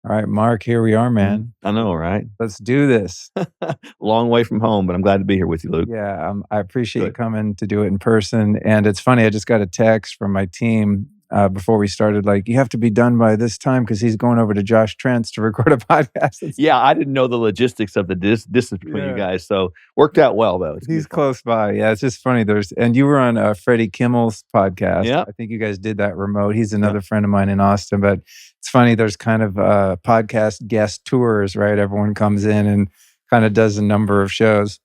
All right, Mark, here we are, man. I know, right? Let's do this. Long way from home, but I'm glad to be here with you, Luke. Yeah, I appreciate you Good. coming to do it in person. And it's funny, I just got a text from my team before we started, like, you have to be done by this time because he's going over to Josh Trent's to record a podcast. Yeah, I didn't know the logistics of the distance between you Yeah, guys, so worked out well though. It's gonna be he's fun. close by. Yeah, it's just funny. And you were on Freddie Kimmel's podcast. Yep, I think you guys did that remote. He's yep. another friend of mine in Austin, but it's funny. There's kind of podcast guest tours, right? Everyone comes in and kind of does a number of shows.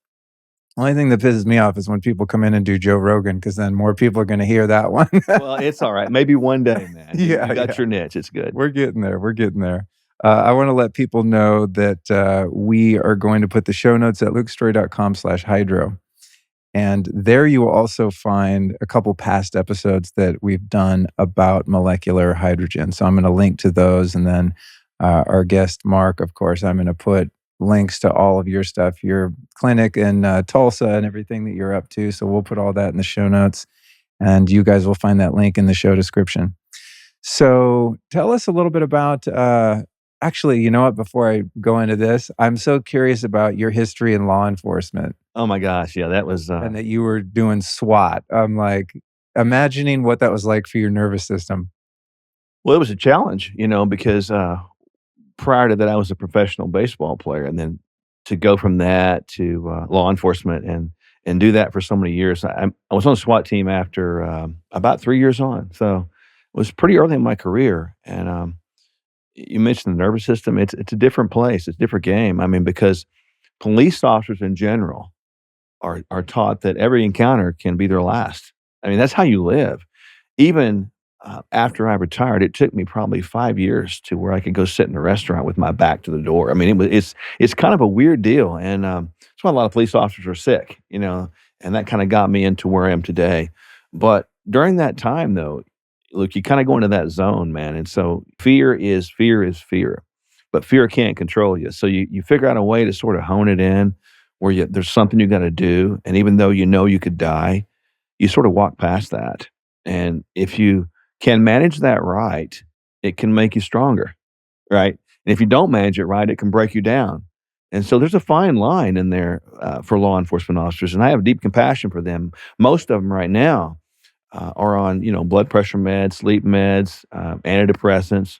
Only thing that pisses me off is when people come in and do Joe Rogan, because then more people are going to hear that one. Well, it's all right. Maybe one day, man. You Yeah, got yeah. your niche. It's good. We're getting there. We're getting there. I want to let people know that we are going to put the show notes at lukestory.com/hydro. And there you will also find a couple past episodes that we've done about molecular hydrogen. So I'm going to link to those. And then our guest, Mark, of course, I'm going to put links to all of your stuff, your clinic in Tulsa and everything that you're up to. So we'll put all that in the show notes. And you guys will find that link in the show description. So tell us a little bit about, actually, you know what, before I go into this, I'm so curious about your history in law enforcement Oh my gosh, yeah, that was and that you were doing SWAT. I'm like imagining what that was like for your nervous system. well, it was a challenge, because prior to that, I was a professional baseball player, and then to go from that to law enforcement and do that for so many years. I was on the SWAT team after about 3 years on, so it was pretty early in my career. And you mentioned the nervous system; it's a different place, it's a different game. I mean, because police officers in general are taught that every encounter can be their last. I mean, that's how you live. Even after I retired, it took me probably 5 years to where I could go sit in a restaurant with my back to the door. I mean, it's kind of a weird deal, and that's why a lot of police officers are sick, and that kind of got me into where I am today. But during that time, though, look, you kind of go into that zone, man, and so fear is fear, but fear can't control you. So you figure out a way to sort of hone it in, where there's something you got to do, and even though you know you could die, you sort of walk past that. And if you can manage that right, it can make you stronger, right? And if you don't manage it right, it can break you down. And so there's a fine line in there for law enforcement officers, and I have deep compassion for them. Most of them right now are on, blood pressure meds, sleep meds, antidepressants,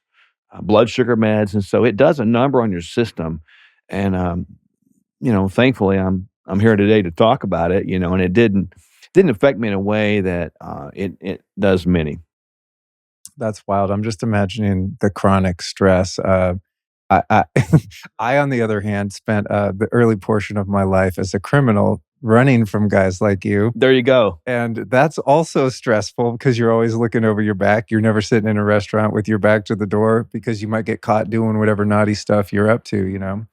blood sugar meds, and so it does a number on your system. And thankfully, I'm here today to talk about it, and it didn't affect me in a way that it does many. That's wild. I'm just imagining the chronic stress. I I, on the other hand, spent the early portion of my life as a criminal running from guys like you. There you go. And that's also stressful because you're always looking over your back. You're never sitting in a restaurant with your back to the door because you might get caught doing whatever naughty stuff you're up to.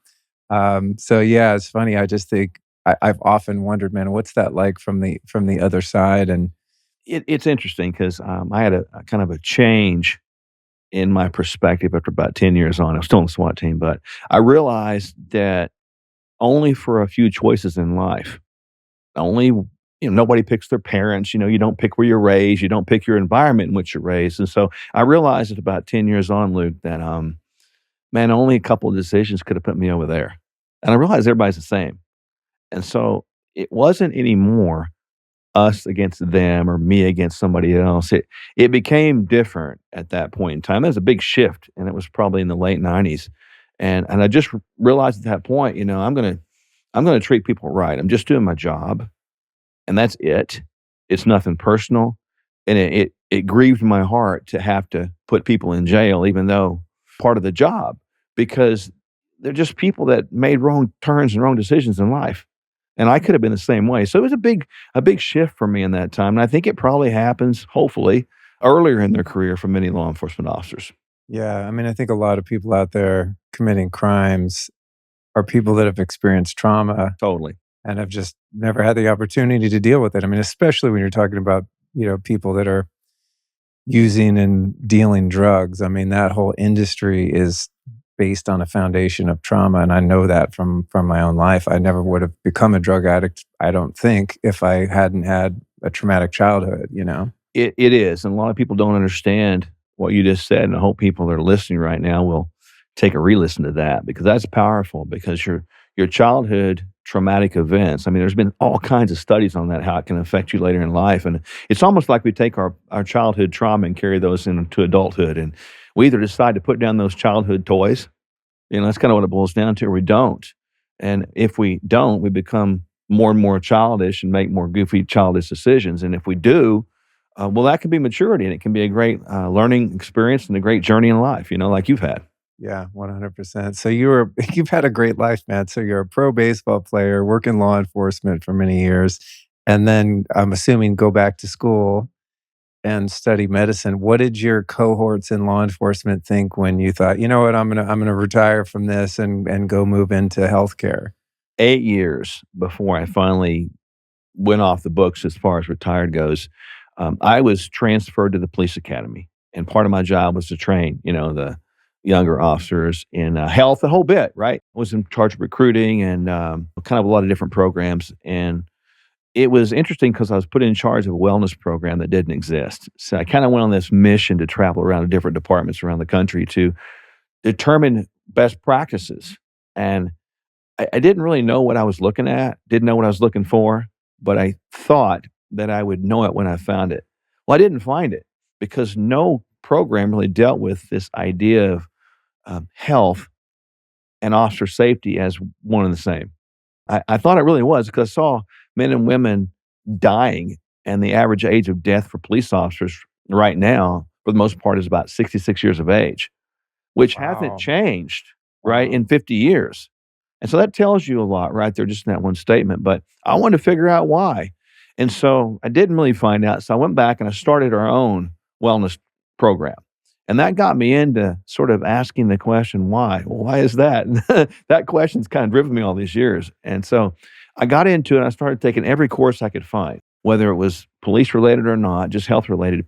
So yeah, it's funny. I just think I've often wondered, man, what's that like from the other side? And It's interesting because I had a kind of a change in my perspective after about 10 years on. I was still on the SWAT team, but I realized that only for a few choices in life, only, nobody picks their parents. You don't pick where you're raised. You don't pick your environment in which you're raised. And so I realized at about 10 years on, Luke, that, man, only a couple of decisions could have put me over there. And I realized everybody's the same. And so it wasn't anymore us against them or me against somebody else. It became different at that point in time. It was a big shift, and it was probably in the late '90s. And I just realized at that point, I'm gonna treat people right. I'm just doing my job, and that's it. It's nothing personal, and it grieved my heart to have to put people in jail, even though part of the job, because they're just people that made wrong turns and wrong decisions in life. And I could have been the same way. So it was a big shift for me in that time. And I think it probably happens, hopefully, earlier in their career for many law enforcement officers. yeah, I mean, I think a lot of people out there committing crimes are people that have experienced trauma Totally. and have just never had the opportunity to deal with it. I mean, especially when you're talking about, people that are using and dealing drugs. I mean, that whole industry is based on a foundation of trauma, and I know that from my own life. I never would have become a drug addict, I don't think, if I hadn't had a traumatic childhood. It is. And a lot of people don't understand what you just said. And I hope people that are listening right now will take a re-listen to that because that's powerful because your childhood traumatic events. I mean, there's been all kinds of studies on that, how it can affect you later in life. And it's almost like we take our childhood trauma and carry those into adulthood. And we either decide to put down those childhood toys, that's kind of what it boils down to, or we don't. And if we don't, we become more and more childish and make more goofy, childish decisions. And if we do, well, that can be maturity and it can be a great learning experience and a great journey in life, like you've had. Yeah, 100%. So you've had a great life, man. So you're a pro baseball player, work in law enforcement for many years, and then I'm assuming go back to school and study medicine. What did your cohorts in law enforcement think when you thought, you know what, I'm gonna retire from this and go move into healthcare? 8 years before I finally went off the books as far as retired goes, I was transferred to the police academy, and part of my job was to train, the younger officers in health, the whole bit, right? I was in charge of recruiting and kind of a lot of different programs. And it was interesting because I was put in charge of a wellness program that didn't exist. So I kind of went on this mission to travel around to different departments around the country to determine best practices. And I didn't really know what I was looking at, didn't know what I was looking for, but I thought that I would know it when I found it. Well, I didn't find it because no program really dealt with this idea of health and officer safety as one and the same. I thought it really was because I saw men and women dying, and the average age of death for police officers right now, for the most part, is about 66 years of age, which hasn't Wow. changed, right, Wow. in 50 years. And so that tells you a lot right there just in that one statement, but I wanted to figure out why. And so I didn't really find out, so I went back and I started our own wellness program. And that got me into sort of asking the question, why? Well, why is that? And that question's kind of driven me all these years. And so I got into it. I started taking every course I could find, whether it was police related or not, just health related.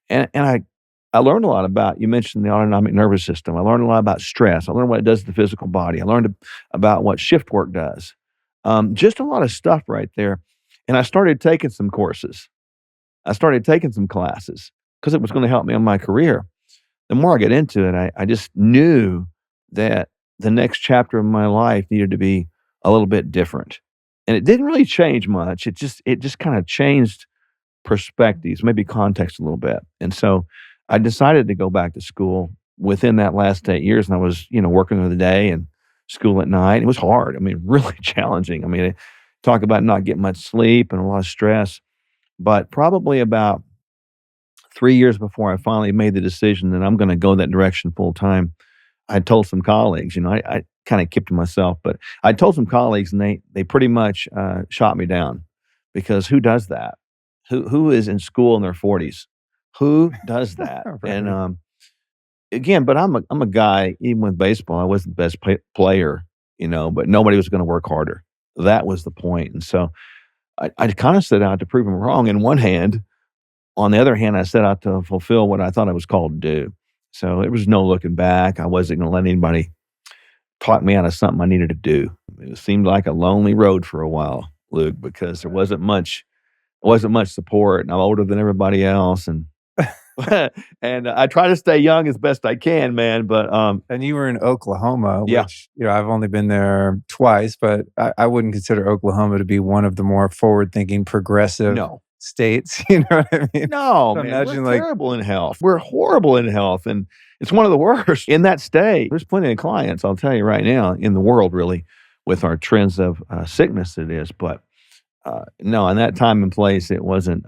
And I learned a lot about, you mentioned the autonomic nervous system. I learned a lot about stress. I learned what it does to the physical body. I learned about what shift work does. Just a lot of stuff right there. And I started taking some courses. I started taking some classes because it was going to help me on my career. The more I get into it, I just knew that the next chapter of my life needed to be a little bit different. And it didn't really change much. It just kind of changed perspectives, maybe context a little bit. And so I decided to go back to school within that last 8 years. And I was, working through the day and school at night. It was hard. I mean, really challenging. I mean, talk about not getting much sleep and a lot of stress. But probably about 3 years before I finally made the decision that I'm going to go that direction full time, I told some colleagues, I kind of kept to myself, but I told some colleagues and they pretty much shot me down because who does that? Who is in school in their 40s? Who does that? And Right. again, but I'm a guy. Even with baseball, I wasn't the best player, but nobody was going to work harder. That was the point. And so I kind of set out to prove them wrong. In one hand, on the other hand, I set out to fulfill what I thought I was called to do. So there was no looking back. I wasn't going to let anybody talk me out of something I needed to do. It seemed like a lonely road for a while, Luke, because there wasn't much support, and I'm older than everybody else, and and I try to stay young as best I can, man. But And you were in Oklahoma, yeah, which, I've only been there twice, but I wouldn't consider Oklahoma to be one of the more forward-thinking, progressive no, states. You know what I mean? no, So man, we're imagine like, terrible in health. We're horrible in health, and it's one of the worst in that state. There's plenty of clients, I'll tell you right now, in the world, really, with our trends of sickness. It is, but no, in that time and place, it wasn't.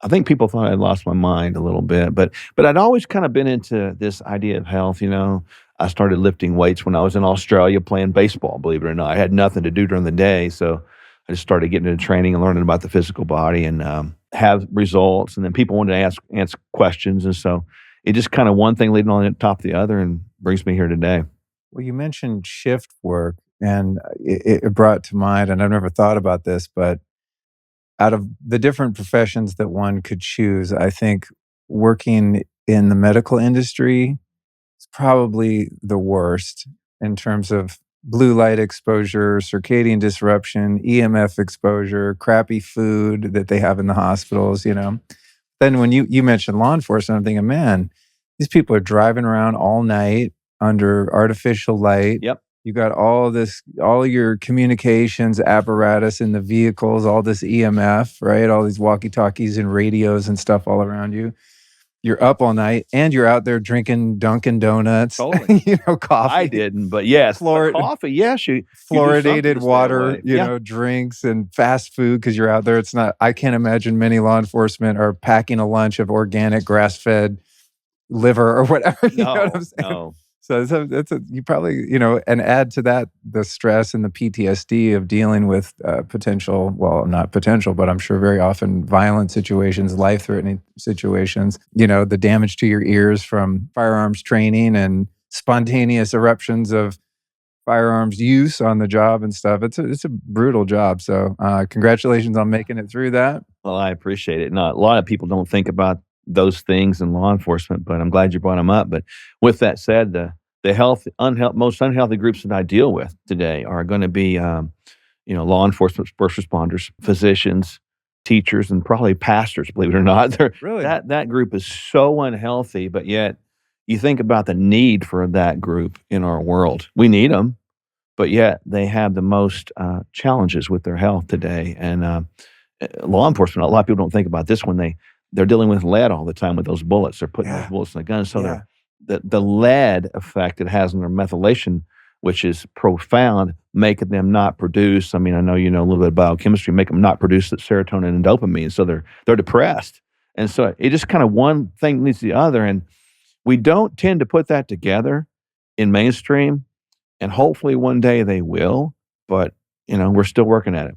I think people thought I'd lost my mind a little bit, but I'd always kind of been into this idea of health. I started lifting weights when I was in Australia playing baseball. Believe it or not, I had nothing to do during the day, so I just started getting into training and learning about the physical body and have results. And then people wanted to ask questions, and so it just kind of one thing leading on top of the other, and brings me here today. well, you mentioned shift work, and it brought to mind, and I've never thought about this, but out of the different professions that one could choose, I think working in the medical industry is probably the worst in terms of blue light exposure, circadian disruption, EMF exposure, crappy food that they have in the hospitals. Then when you mentioned law enforcement, I'm thinking, man, these people are driving around all night. under artificial light. Yep. You got all your communications apparatus in the vehicles, all this EMF, right? All these walkie-talkies and radios and stuff all around you. You're up all night and you're out there drinking Dunkin' Donuts, Totally. I coffee, didn't, but yes, but fluor coffee, yes, you do something fluoridated to stay water, awake. Yeah. drinks and fast food because you're out there. It's not, I can't imagine many law enforcement are packing a lunch of organic grass-fed liver or whatever, you know what I'm No, saying? no. So you probably, and add to that the stress and the PTSD of dealing with potential, well, not potential, but I'm sure very often violent situations, life-threatening situations, the damage to your ears from firearms training and spontaneous eruptions of firearms use on the job and stuff. It's a brutal job. So congratulations on making it through that. Well, I appreciate it. No, a lot of people don't think about those things in law enforcement, but I'm glad you brought them up. But with that said, the most unhealthy groups that I deal with today are going to be, law enforcement, first responders, physicians, teachers, and probably pastors. Believe it or not, Really? that group is so unhealthy. But yet, you think about the need for that group in our world. We need them, but yet they have the most challenges with their health today. And law enforcement, a lot of people don't think about this when they're dealing with lead all the time with those bullets. They're putting those Yeah. bullets in the gun. So Yeah. the lead effect it has on their methylation, which is profound, making them not produce. I mean, I know you know a little bit of biochemistry, make them not produce that serotonin and dopamine. So they're depressed. And so it just kind of one thing leads to the other. And we don't tend to put that together in mainstream. And hopefully one day they will. But, we're still working at it.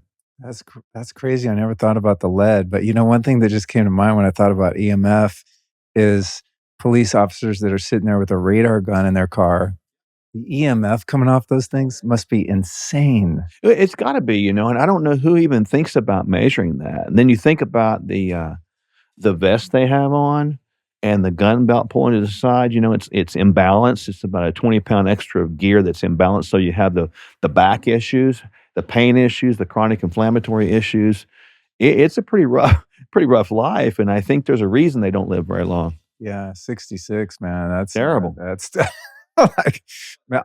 That's crazy. I never thought about the lead, but one thing that just came to mind when I thought about EMF is police officers that are sitting there with a radar gun in their car. The EMF coming off those things must be insane. It's gotta be, and I don't know who even thinks about measuring that. And then you think about the vest they have on and the gun belt pulling to the side, it's imbalanced. It's about a 20-pound extra of gear that's imbalanced, so you have the back issues, the pain issues, the chronic inflammatory issues. It's a pretty rough pretty rough life, and I think there's a reason they don't live very long. Yeah, 66, man. Terrible. That's like, man,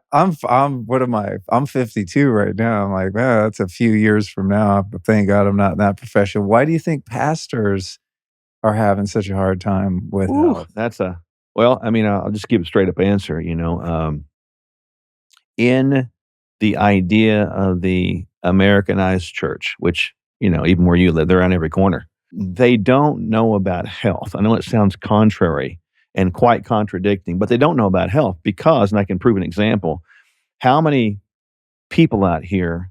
what am I? I'm 52 right now. I'm like, man, that's a few years from now. But thank God I'm not in that profession. Why do you think pastors are having such a hard time with Ooh, health? well, I mean, I'll just give a straight up answer, in the idea of the Americanized church, which, even where you live, they're on every corner. They don't know about health. I know it sounds contrary and quite contradicting, but they don't know about health because, and I can prove an example, how many people out here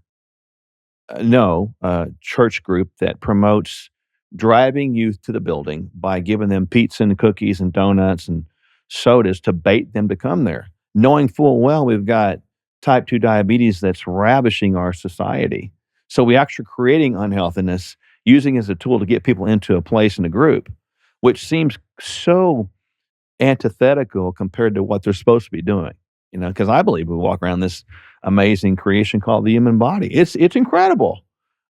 know a church group that promotes driving youth to the building by giving them pizza and cookies and donuts and sodas to bait them to come there, knowing full well we've got type 2 diabetes that's ravishing our society. So we actually creating unhealthiness, using it as a tool to get people into a place in a group, which seems so antithetical compared to what they're supposed to be doing. Because I believe we walk around this amazing creation called the human body. It's incredible.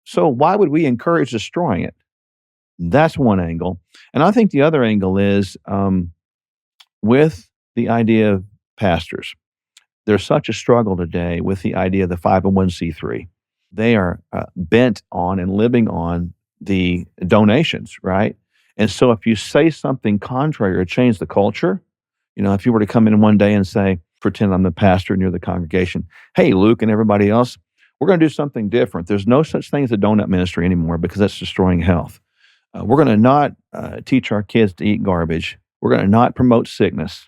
So why would we encourage destroying it? That's one angle. And I think the other angle is with the idea of pastors. There's such a struggle today with the idea of the 501c3. They are bent on and living on the donations, right? And so if you say something contrary or change the culture, if you were to come in one day and say, pretend I'm the pastor and you're the congregation, hey, Luke and everybody else, we're going to do something different. There's no such thing as a donut ministry anymore because that's destroying health. We're going to not teach our kids to eat garbage. We're going to not promote sickness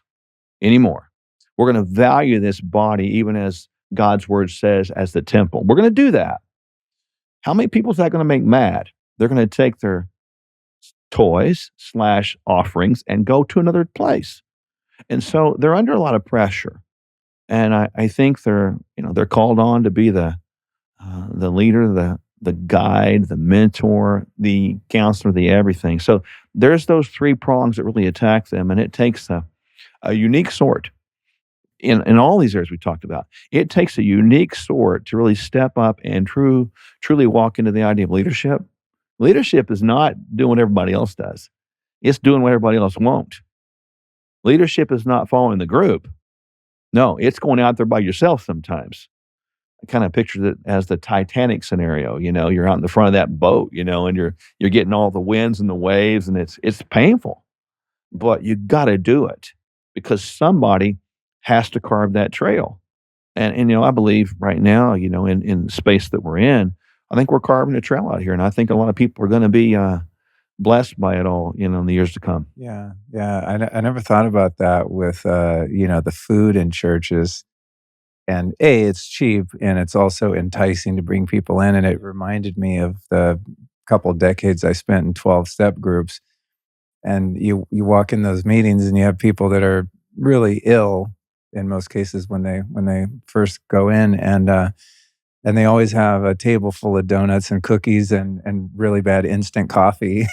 anymore. We're going to value this body, even as God's word says, as the temple. We're going to do that. How many people is that going to make mad? They're going to take their toys/offerings and go to another place. And so they're under a lot of pressure. And I think they're called on to be the leader, the guide, the mentor, the counselor, the everything. So there's those three prongs that really attack them, and it takes a unique sort. In all these areas we talked about, it takes a unique sort to really step up and truly walk into the idea of leadership. Leadership is not doing what everybody else does. It's doing what everybody else won't. Leadership is not following the group. No, it's going out there by yourself sometimes. I kinda pictured it as the Titanic scenario, you're out in the front of that boat, and you're getting all the winds and the waves, and it's painful, but you gotta do it because somebody has to carve that trail. And I believe right now, in the space that we're in, I think we're carving a trail out here, and I think a lot of people are gonna be, blessed by it all, in the years to come. Yeah, yeah. I never thought about that with, the food in churches. And A, it's cheap and it's also enticing to bring people in. And it reminded me of the couple decades I spent in 12-step groups. And you walk in those meetings and you have people that are really ill in most cases when they first go in, and they always have a table full of donuts and cookies and really bad instant coffee.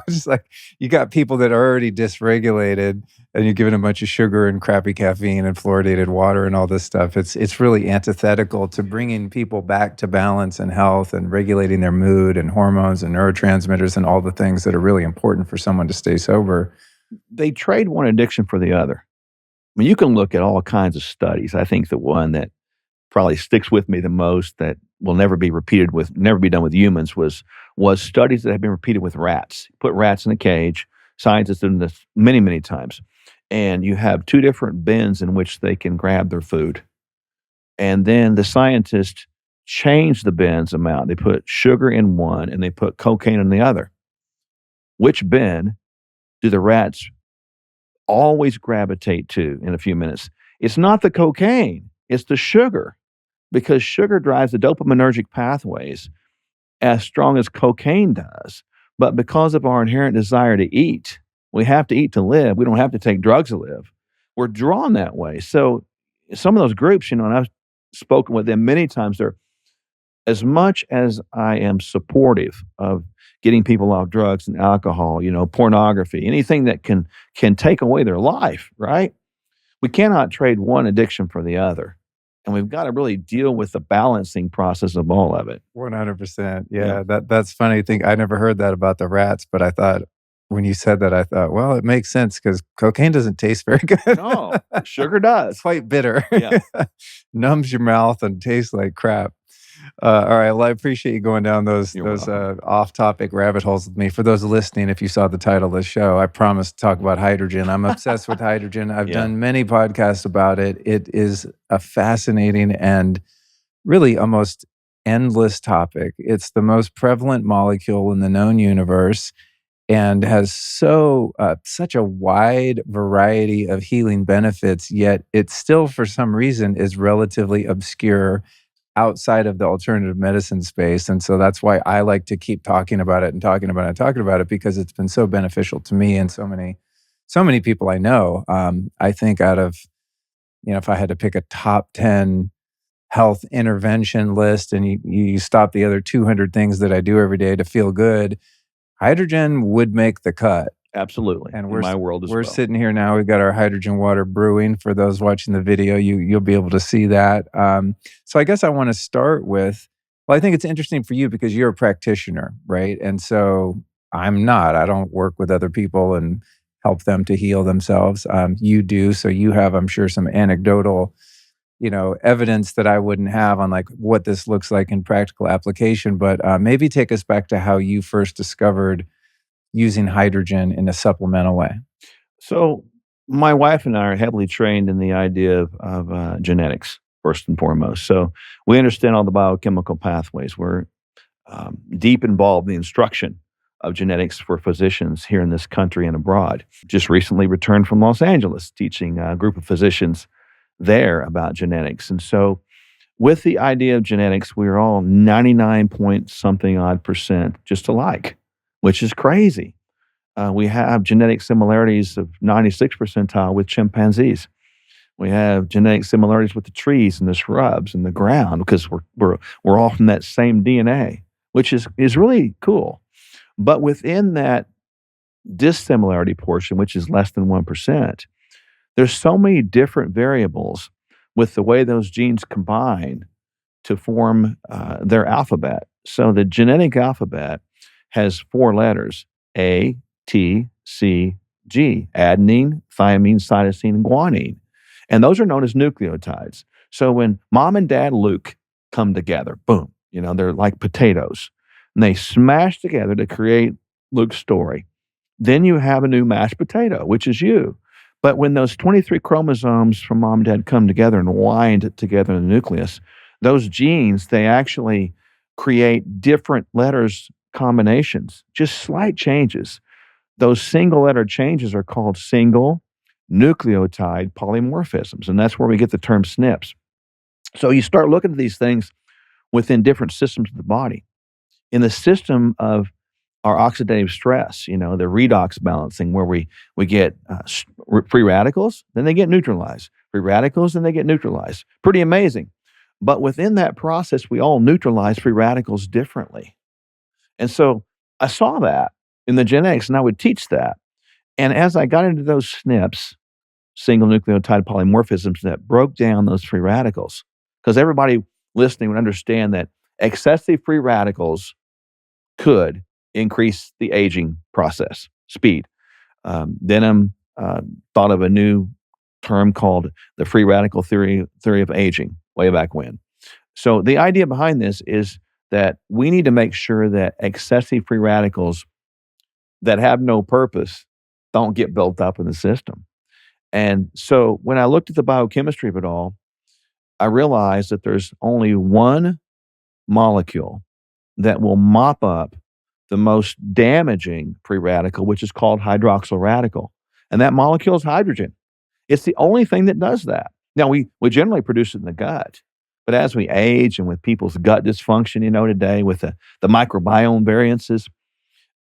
Just like you got people that are already dysregulated, and you're giving a bunch of sugar and crappy caffeine and fluoridated water and all this stuff. It's really antithetical to bringing people back to balance and health and regulating their mood and hormones and neurotransmitters and all the things that are really important for someone to stay sober. They trade one addiction for the other. I mean, you can look at all kinds of studies. I think the one that probably sticks with me the most that will never be done with humans was studies that have been repeated with rats. Put rats in a cage. Scientists have done this many, many times. And you have two different bins in which they can grab their food. And then the scientists change the bins amount. They put sugar in one and they put cocaine in the other. Which bin do the rats always gravitate to in a few minutes? It's not the cocaine, it's the sugar, because sugar drives the dopaminergic pathways as strong as cocaine does. But because of our inherent desire to eat, we have to eat to live. We don't have to take drugs to live. We're drawn that way. So some of those groups, and I've spoken with them many times, they're as much as I am supportive of getting people off drugs and alcohol, pornography, anything that can take away their life, right? We cannot trade one addiction for the other. And we've got to really deal with the balancing process of all of it. 100%. Yeah. Yeah, that's funny. Think I never heard that about the rats, but I thought when you said that, I thought, well, it makes sense because cocaine doesn't taste very good. No, sugar It's does. quite bitter. Yeah. Numbs your mouth and tastes like crap. All right. Well, I appreciate you going down those You're those welcome. off-topic rabbit holes with me. For those listening, if you saw the title of the show, I promised to talk about hydrogen. I'm obsessed with hydrogen. I've Yeah. done many podcasts about it. It is a fascinating and really almost endless topic. It's the most prevalent molecule in the known universe and has such a wide variety of healing benefits, yet it still, for some reason, is relatively obscure outside of the alternative medicine space. And so that's why I like to keep talking about it and talking about it and talking about it because it's been so beneficial to me and so many people I know. I think out of, if I had to pick a top 10 health intervention list and you stop the other 200 things that I do every day to feel good, hydrogen would make the cut. Absolutely. And In my world as we're well. sitting here now. We've got our hydrogen water brewing. For those watching the video, you'll be able to see that. So I guess I want to start with. Well, I think it's interesting for you because you're a practitioner, right? And so I'm not. I don't work with other people and help them to heal themselves. You do, so you have, I'm sure, some anecdotal, evidence that I wouldn't have on like what this looks like in practical application. But maybe take us back to how you first discovered using hydrogen in a supplemental way. So my wife and I are heavily trained in the idea of genetics, first and foremost. So we understand all the biochemical pathways. We're deep involved in the instruction of genetics for physicians here in this country and abroad. Just recently returned from Los Angeles, teaching a group of physicians there about genetics. And so with the idea of genetics, we're all 99 point something odd percent just alike, which is crazy. We have genetic similarities of 96 percentile with chimpanzees. We have genetic similarities with the trees and the shrubs and the ground because we're all from that same DNA, which is really cool. But within that dissimilarity portion, which is less than 1%, there's so many different variables with the way those genes combine to form their alphabet. So the genetic alphabet has four letters: A, T, C, G: adenine, thymine, cytosine, and guanine. And those are known as nucleotides. So when mom and dad Luke come together, boom, they're like potatoes, and they smash together to create Luke's Story. Then you have a new mashed potato, which is you. But when those 23 chromosomes from mom and dad come together and wind together in the nucleus, those genes, they actually create different letters combinations, just slight changes. Those single letter changes are called single nucleotide polymorphisms, and that's where we get the term SNPs. So you start looking at these things within different systems of the body. In the system of our oxidative stress, the redox balancing, where we get free radicals, then they get neutralized. Free radicals, then they get neutralized. Pretty amazing. But within that process, we all neutralize free radicals differently. And so I saw that in the genetics, and I would teach that. And as I got into those SNPs, single nucleotide polymorphisms, that broke down those free radicals, because everybody listening would understand that excessive free radicals could increase the aging process, speed. Denham thought of a new term called the free radical theory of aging way back when. So the idea behind this is that we need to make sure that excessive free radicals that have no purpose don't get built up in the system. And so when I looked at the biochemistry of it all, I realized that there's only one molecule that will mop up the most damaging free radical, which is called hydroxyl radical. And that molecule is hydrogen. It's the only thing that does that. Now, we generally produce it in the gut, but as we age and with people's gut dysfunction, today with the microbiome variances,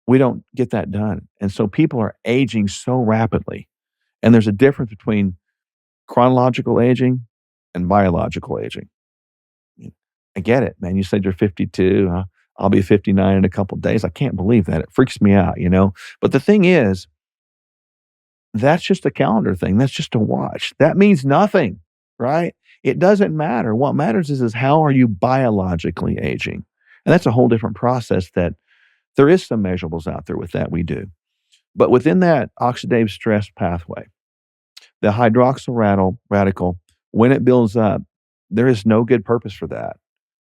we don't get that done. And so people are aging so rapidly. And there's a difference between chronological aging and biological aging. I get it, man. You said you're 52. I'll be 59 in a couple of days. I can't believe that. It freaks me out, But the thing is, that's just a calendar thing. That's just a watch. That means nothing, right? It doesn't matter. What matters is how are you biologically aging? And that's a whole different process that there is some measurables out there with that we do. But within that oxidative stress pathway, the hydroxyl radical, when it builds up, there is no good purpose for that.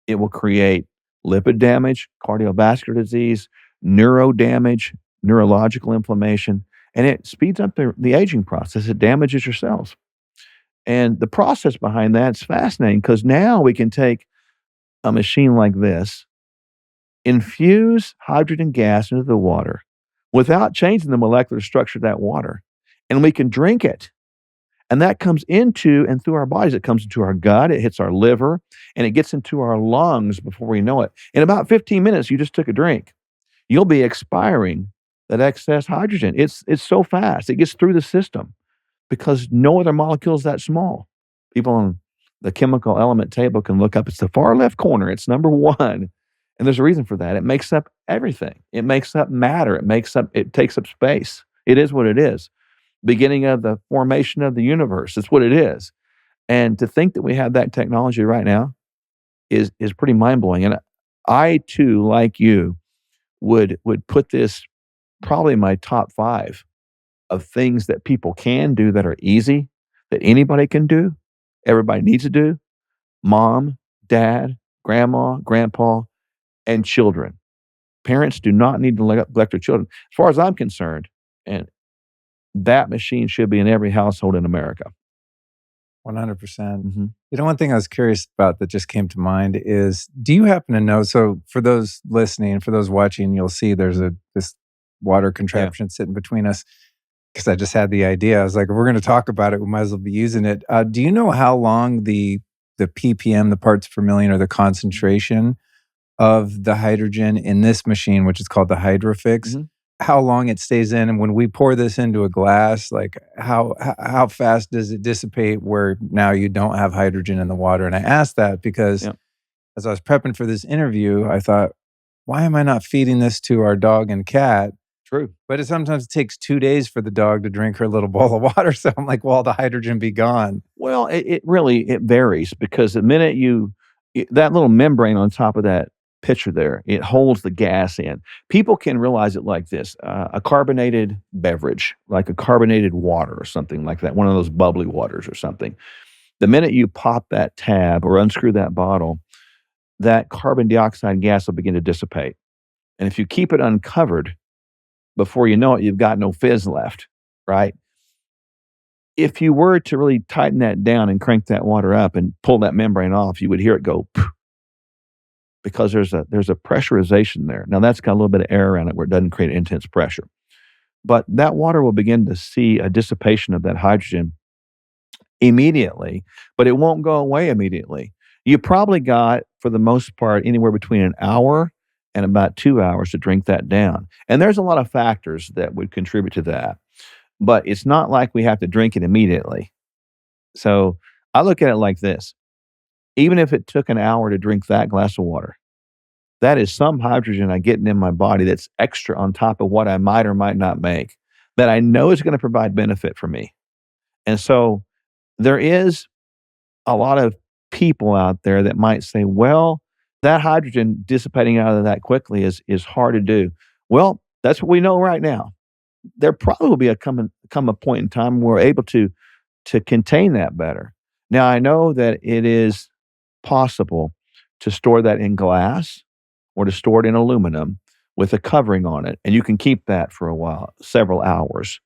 It will create lipid damage, cardiovascular disease, neuro damage, neurological inflammation, and it speeds up the aging process. It damages your cells. And the process behind that is fascinating because now we can take a machine like this, infuse hydrogen gas into the water without changing the molecular structure of that water, and we can drink it. And that comes into and through our bodies. It comes into our gut, it hits our liver, and it gets into our lungs before we know it. In about 15 minutes, you just took a drink. You'll be expiring that excess hydrogen. It's so fast. It gets through the system because no other molecule is that small. People on the chemical element table can look up. It's the far left corner. It's number 1. And there's a reason for that. It makes up everything. It makes up matter. It takes up space. It is what it is. Beginning of the formation of the universe. That's what it is. And to think that we have that technology right now is pretty mind-blowing. And I too, like you, would put this probably in my top 5 of things that people can do that are easy, that anybody can do, everybody needs to do. Mom, dad, grandma, grandpa, and children. Parents do not need to neglect their children. As far as I'm concerned, and that machine should be in every household in America. 100%. Mm-hmm. One thing I was curious about that just came to mind is, do you happen to know, so for those listening, for those watching, you'll see there's this water contraption sitting between us, because I just had the idea. I was like, if we're going to talk about it, we might as well be using it. Do you know how long the ppm, the parts per million, or the concentration of the hydrogen in this machine, which is called the Hydrofix, how long it stays in? And when we pour this into a glass, like how fast does it dissipate where now you don't have hydrogen in the water? And I asked that because as I was prepping for this interview, I thought, why am I not feeding this to our dog and cat? True. But it sometimes takes 2 days for the dog to drink her little bowl of water. So I'm like, well, the hydrogen be gone. Well, it really varies because the minute that little membrane on top of that pitcher there. It holds the gas in. People can realize it like this: a carbonated beverage, like a carbonated water or something like that, one of those bubbly waters or something. The minute you pop that tab or unscrew that bottle, that carbon dioxide gas will begin to dissipate. And if you keep it uncovered, before you know it, you've got no fizz left, right? If you were to really tighten that down and crank that water up and pull that membrane off, you would hear it go poof, because there's a pressurization there. Now that's got a little bit of air around it where it doesn't create intense pressure. But that water will begin to see a dissipation of that hydrogen immediately, but it won't go away immediately. You probably got, for the most part, anywhere between an hour and about 2 hours to drink that down. And there's a lot of factors that would contribute to that, but it's not like we have to drink it immediately. So I look at it like this: even if it took an hour to drink that glass of water, that is some hydrogen I getting in my body that's extra on top of what I might or might not make, that I know is going to provide benefit for me. And so there is a lot of people out there that might say, well, that hydrogen dissipating out of that quickly is hard to do. Well, that's what we know right now. There probably will be come a point in time where we're able to contain that better. Now, I know that it is possible to store that in glass or to store it in aluminum with a covering on it, and you can keep that for a while, several hours.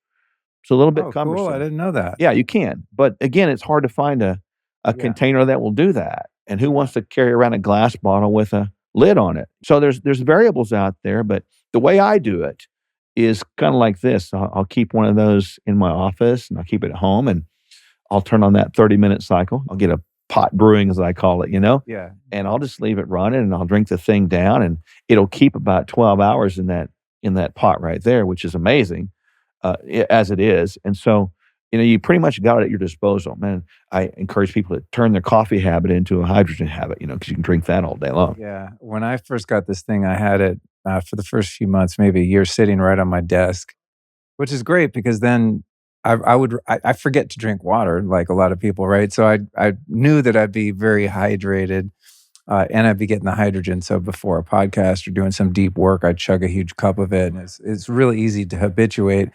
It's a little bit Oh, cumbersome. cool. I didn't know that. Yeah, you can. But again, it's hard to find a Yeah. container that will do that. And who wants to carry around a glass bottle with a lid on it? So there's variables out there, but the way I do it is kind of like this. I'll keep one of those in my office and I'll keep it at home, and I'll turn on that 30-minute cycle. I'll get a pot brewing, as I call it, Yeah. and I'll just leave it running and I'll drink the thing down, and it'll keep about 12 hours in that pot right there, which is amazing, as it is. And so, you pretty much got it at your disposal, man. I encourage people to turn their coffee habit into a hydrogen habit, because you can drink that all day long. Yeah. When I first got this thing, I had it for the first few months, maybe a year, sitting right on my desk, which is great because then I forget to drink water like a lot of people, right? So I knew that I'd be very hydrated, and I'd be getting the hydrogen. So before a podcast or doing some deep work, I'd chug a huge cup of it, and it's really easy to habituate.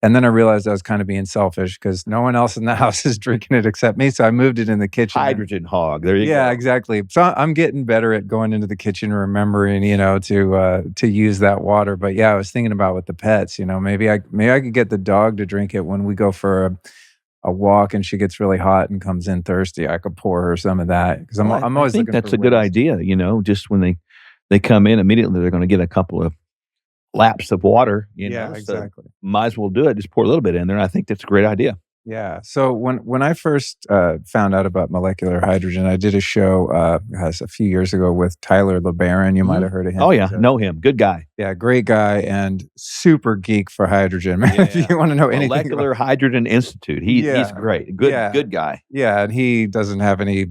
And then I realized I was kind of being selfish because no one else in the house is drinking it except me. So I moved it in the kitchen. Hydrogen hog. There you go. Yeah, exactly. So I'm getting better at going into the kitchen and remembering, to use that water. But yeah, I was thinking about with the pets, maybe I could get the dog to drink it when we go for a walk and she gets really hot and comes in thirsty. I could pour her some of that because I'm I always think looking that's for a good ways. idea. Just when they come in immediately, they're going to get a couple of laps of water. Yeah, So exactly. might as well do it. Just pour a little bit in there. I think that's a great idea. Yeah. So when I first found out about molecular hydrogen, I did a show a few years ago with Tyler LeBaron. You might have heard of him. Oh yeah, know him. Good guy. Yeah, great guy and super geek for hydrogen. Man, if you want to know anything Molecular Hydrogen Institute. He's great. Good guy. Yeah, and he doesn't have any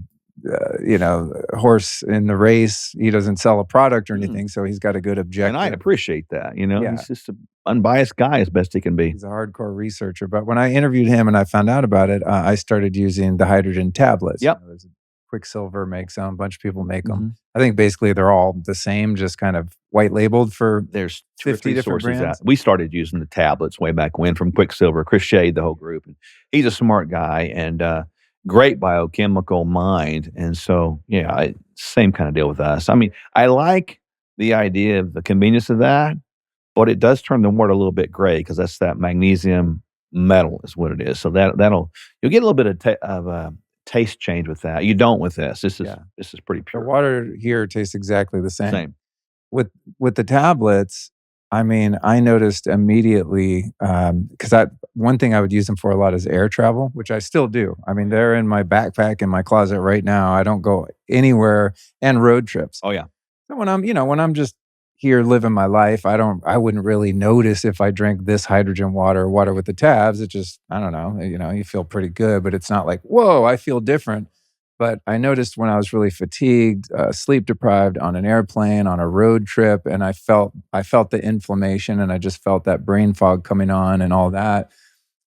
horse in the race. He doesn't sell a product or anything, so he's got a good objective. And I appreciate that. Yeah. He's just an unbiased guy as best he can be. He's a hardcore researcher. But when I interviewed him and I found out about it, I started using the hydrogen tablets. Yep. There's Quicksilver makes them. A bunch of people make them. Mm-hmm. I think basically they're all the same, just kind of white labeled for There's 50 different sources brands. out. We started using the tablets way back when from Quicksilver, Chris Shade, the whole group. And he's a smart guy and great biochemical mind. And so, same kind of deal with us. I mean, I like the idea of the convenience of that, but it does turn the water a little bit gray because that's that magnesium metal is what it is. So you'll get a little bit of taste change with that. You don't with this. This is pretty The pure. water here tastes exactly the same. Same. With the tablets, I mean, I noticed immediately because one thing I would use them for a lot is air travel, which I still do. I mean, they're in my backpack in my closet right now. I don't go anywhere, and road trips. Oh yeah. So when I'm just here living my life, I wouldn't really notice if I drink this hydrogen water or water with the tabs. It just, I don't know, you feel pretty good, but it's not like, whoa, I feel different. But I noticed when I was really fatigued, sleep deprived on an airplane, on a road trip, and I felt the inflammation and I just felt that brain fog coming on and all that.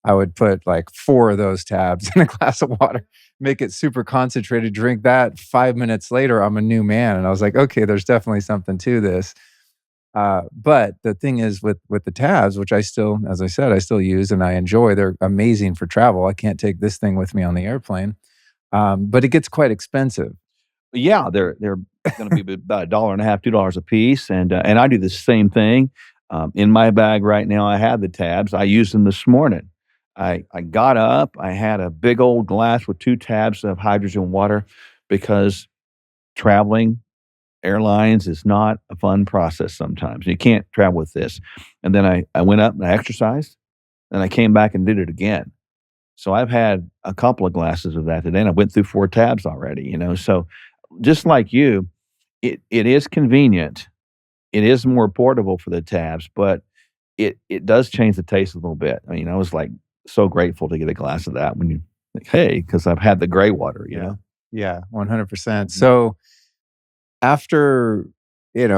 I would put like 4 of those tabs in a glass of water, make it super concentrated, drink that. 5 minutes later, I'm a new man, and I was like, "Okay, there's definitely something to this." But the thing is with the tabs, which I still, as I said, I still use and I enjoy, they're amazing for travel. I can't take this thing with me on the airplane, but it gets quite expensive. Yeah, they're gonna be about a dollar and a half, $2 a piece, and I do the same thing. In my bag right now, I have the tabs. I used them this morning. I got up, I had a big old glass with 2 tabs of hydrogen water because traveling airlines is not a fun process sometimes. You can't travel with this. And then I went up and I exercised, and I came back and did it again. So I've had a couple of glasses of that today, and I went through 4 tabs already, you know? So just like you, it is convenient. It is more portable for the tabs, but it does change the taste a little bit. I mean, I was, like, so grateful to get a glass of that when you like, "Hey," because 'cause I've had the gray water, you Yeah. know? Yeah, 100%. Mhm. So after,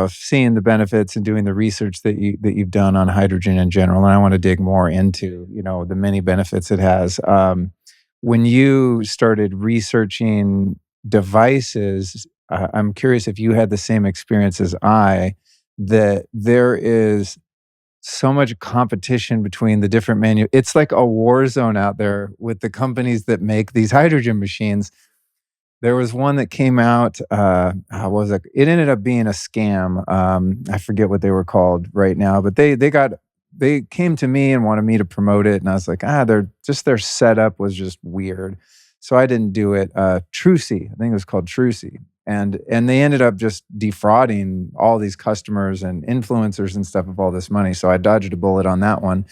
seeing the benefits and doing the research that you've done on hydrogen in general, and I wanna dig more into, the many benefits it has, when you started researching devices, I'm curious if you had the same experience as I, that there is so much competition between the different it's like a war zone out there with the companies that make these hydrogen machines. There was one that came out, how was it? It ended up being a scam. I forget what they were called right now, but they came to me and wanted me to promote it, and I was like, their setup was just weird, so I didn't do it. Trucy, I think it was called Trucy, and they ended up just defrauding all these customers and influencers and stuff of all this money. So I dodged a bullet on that one.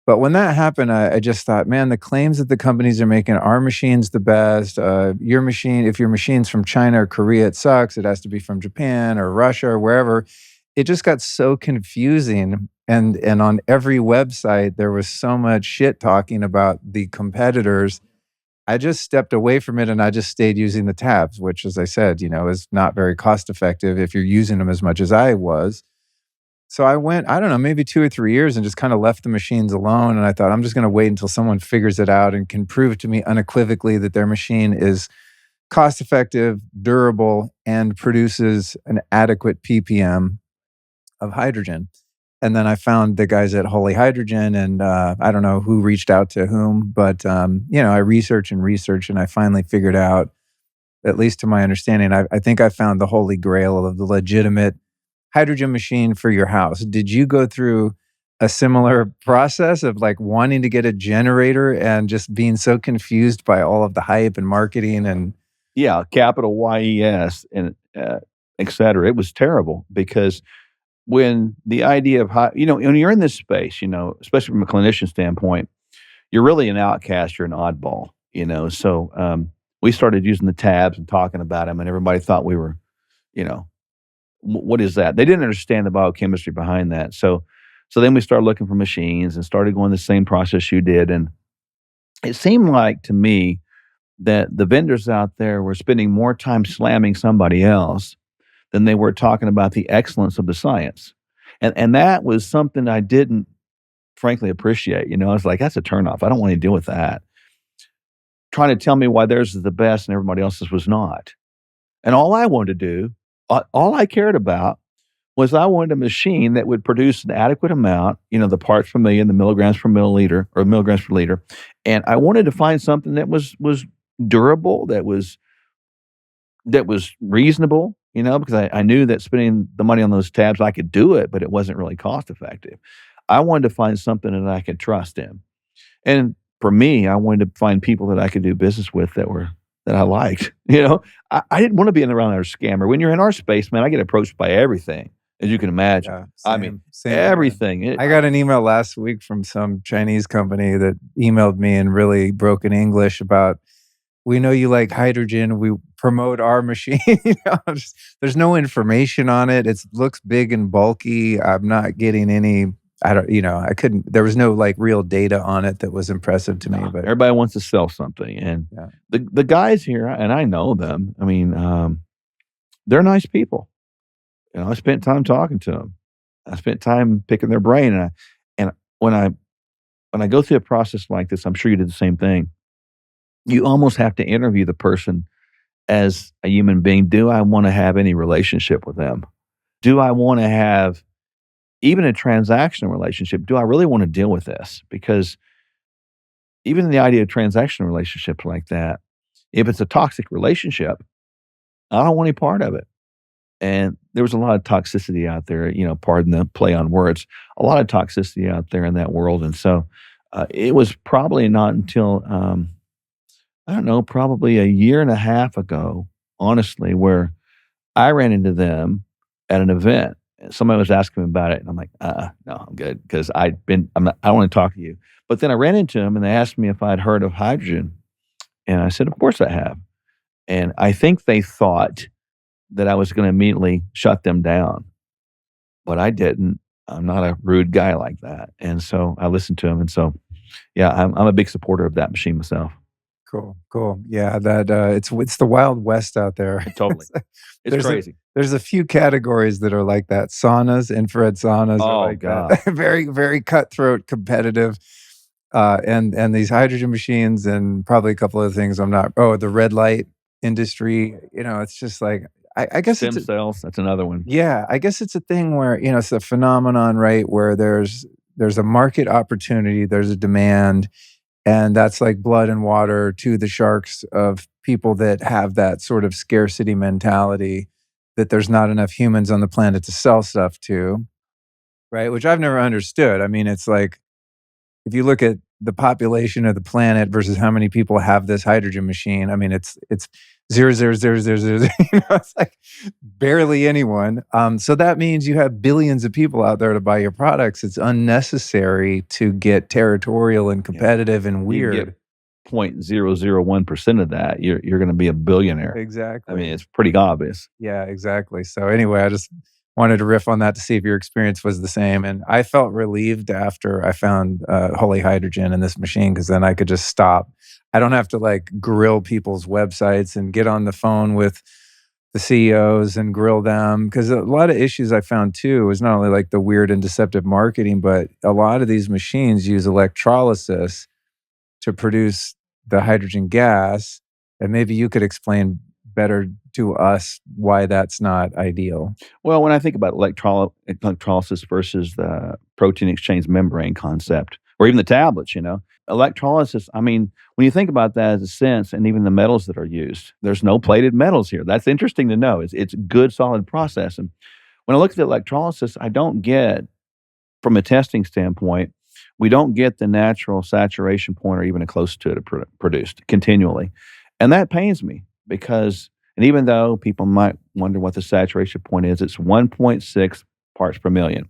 But when that happened, I just thought, man, the claims that the companies are making, our machine's the best. Your machine, if your machine's from China or Korea, it sucks. It has to be from Japan or Russia or wherever. It just got so confusing. And on every website, there was so much shit talking about the competitors. I just stepped away from it and I just stayed using the tabs, which, as I said, is not very cost effective if you're using them as much as I was. So I went, I don't know, maybe 2 or 3 years and just kinda left the machines alone, and I thought, "I'm just gonna wait until someone figures it out and can prove to me unequivocally that their machine is cost effective, durable, and produces an adequate ppm of hydrogen." And then I found the guys at Holy Hydrogen, and, I don't know who reached out to whom, but, I researched, and I finally figured out, at least to my understanding, I think I found the holy grail of the legitimate hydrogen machine for your house. Did you go through a similar process of, like, wanting to get a generator and just being so confused by all of the hype and marketing and Yeah, capital YES and, etcetera. It was terrible because when the idea of how when you're in this space, especially from a clinician standpoint, you're really an outcast, you're an oddball, so, we started using the tabs and talking about them, and everybody thought we were, you know, what is that?" They didn't understand the biochemistry behind that, so then we started looking for machines and started going the same process you did, and it seemed like to me that the vendors out there were spending more time slamming somebody else than they were talking about the excellence of the science, and that was something I didn't frankly appreciate, I was like, "That's a turnoff, I don't wanna deal with that." Trying to tell me why theirs is the best and everybody else's was not. And all I wanted to do, all I cared about was I wanted a machine that would produce an adequate amount, the parts per million, the milligrams per milliliter or milligrams per liter, and I wanted to find something that was durable, that was reasonable, because I knew that spending the money on those tabs, I could do it, but it wasn't really cost effective. I wanted to find something that I could trust in. And for me, I wanted to find people that I could do business with that I liked, I didn't wanna be in around a scammer. When you're in our space, man, I get approached by everything, as you can imagine. yeah, I mean, same here. everything. I got an email last week from some Chinese company that emailed me in really broken English about, "We know you like hydrogen, we promote our machine." There's no information on it, it looks big and bulky, I'm not getting any I don't I couldn't there was no, like, real data on it that was impressive to me, Nah, but everybody wants to sell something, and yeah. the guys here, and I know them, I mean, they're nice people. I spent time talking to them. I spent time picking their brain, and when I when I go through a process like this, I'm sure you did the same thing. You almost have to interview the person as a human being. Do I want to have any relationship with them? Do I want to have even a transactional relationship? Do I really want to deal with this? Because even in the idea of transactional relationships like that, if it's a toxic relationship, I don't want any part of it. And there was a lot of toxicity out there, pardon the play on words, a lot of toxicity out there in that world. And so it was probably not until, I don't know, probably a year and a half ago, honestly, where I ran into them at an event. And somebody was asking me about it. And I'm like, no, I'm good. Because I don't want to talk to you. But then I ran into them and they asked me if I'd heard of hydrogen. And I said, of course I have. And I think they thought that I was going to immediately shut them down, but I didn't. I'm not a rude guy like that. And so I listened to him. And so, yeah, I'm a big supporter of that machine myself. Cool, cool. Yeah, that, it's the Wild West out there. Totally. It's There's a crazy. there's a few categories that are like that. Saunas, infrared saunas are Oh, like that. God. Very, very cutthroat, competitive, and these hydrogen machines and probably a couple other things I'm not the red light industry, it's just like I guess it's Stem cells, that's another one. yeah, I guess it's a thing where, it's a phenomenon, right, where there's a market opportunity, there's a demand, and that's like blood and water to the sharks of people that have that sort of scarcity mentality that there's not enough humans on the planet to sell stuff to, right? Which I've never understood. I mean, it's like if you look at the population of the planet versus how many people have this hydrogen machine, I mean, it's zero zero zero zero zero. It's like barely anyone. So that means you have billions of people out there to buy your products. It's unnecessary to get territorial and Yeah. competitive and You can get weird. 0.001% of that, you're gonna be a billionaire. I mean, Exactly. it's pretty obvious. Yeah, exactly. So anyway, I just wanted to riff on that to see if your experience was the same. And I felt relieved after I found Holy Hydrogen in this machine because then I could just stop. I don't have to like grill people's websites and get on the phone with the CEOs and grill them because a lot of issues I found too was not only like the weird and deceptive marketing, but a lot of these machines use electrolysis to produce the hydrogen gas. And maybe you could explain better to us why that's not ideal. Well, when I think about electrolysis versus the protein exchange membrane concept, or even the tablets, electrolysis, I mean, when you think about that as a sense, and even the metals that are used, there's no plated metals here. That's interesting to know. It's a good, solid process. And when I look at the electrolysis, I don't get, from a testing standpoint, we don't get the natural saturation point or even close to it produced continually. And that pains me because, and even though people might wonder what the saturation point is, it's 1.6 parts per million,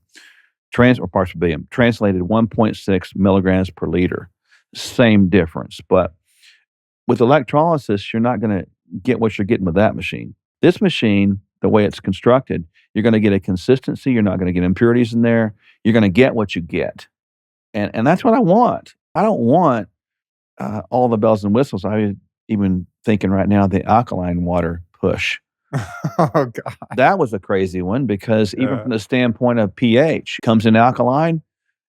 or parts per billion, translated 1.6 milligrams per liter. Same difference. But with electrolysis, you're not going to get what you're getting with that machine. This machine, the way it's constructed, you're going to get a consistency. You're not going to get impurities in there. You're going to get what you get. And that's what I want. I don't want all the bells and whistles. I even thinking right now the alkaline water push. Oh God. That was a crazy one because even Yeah. from the standpoint of pH, comes in alkaline,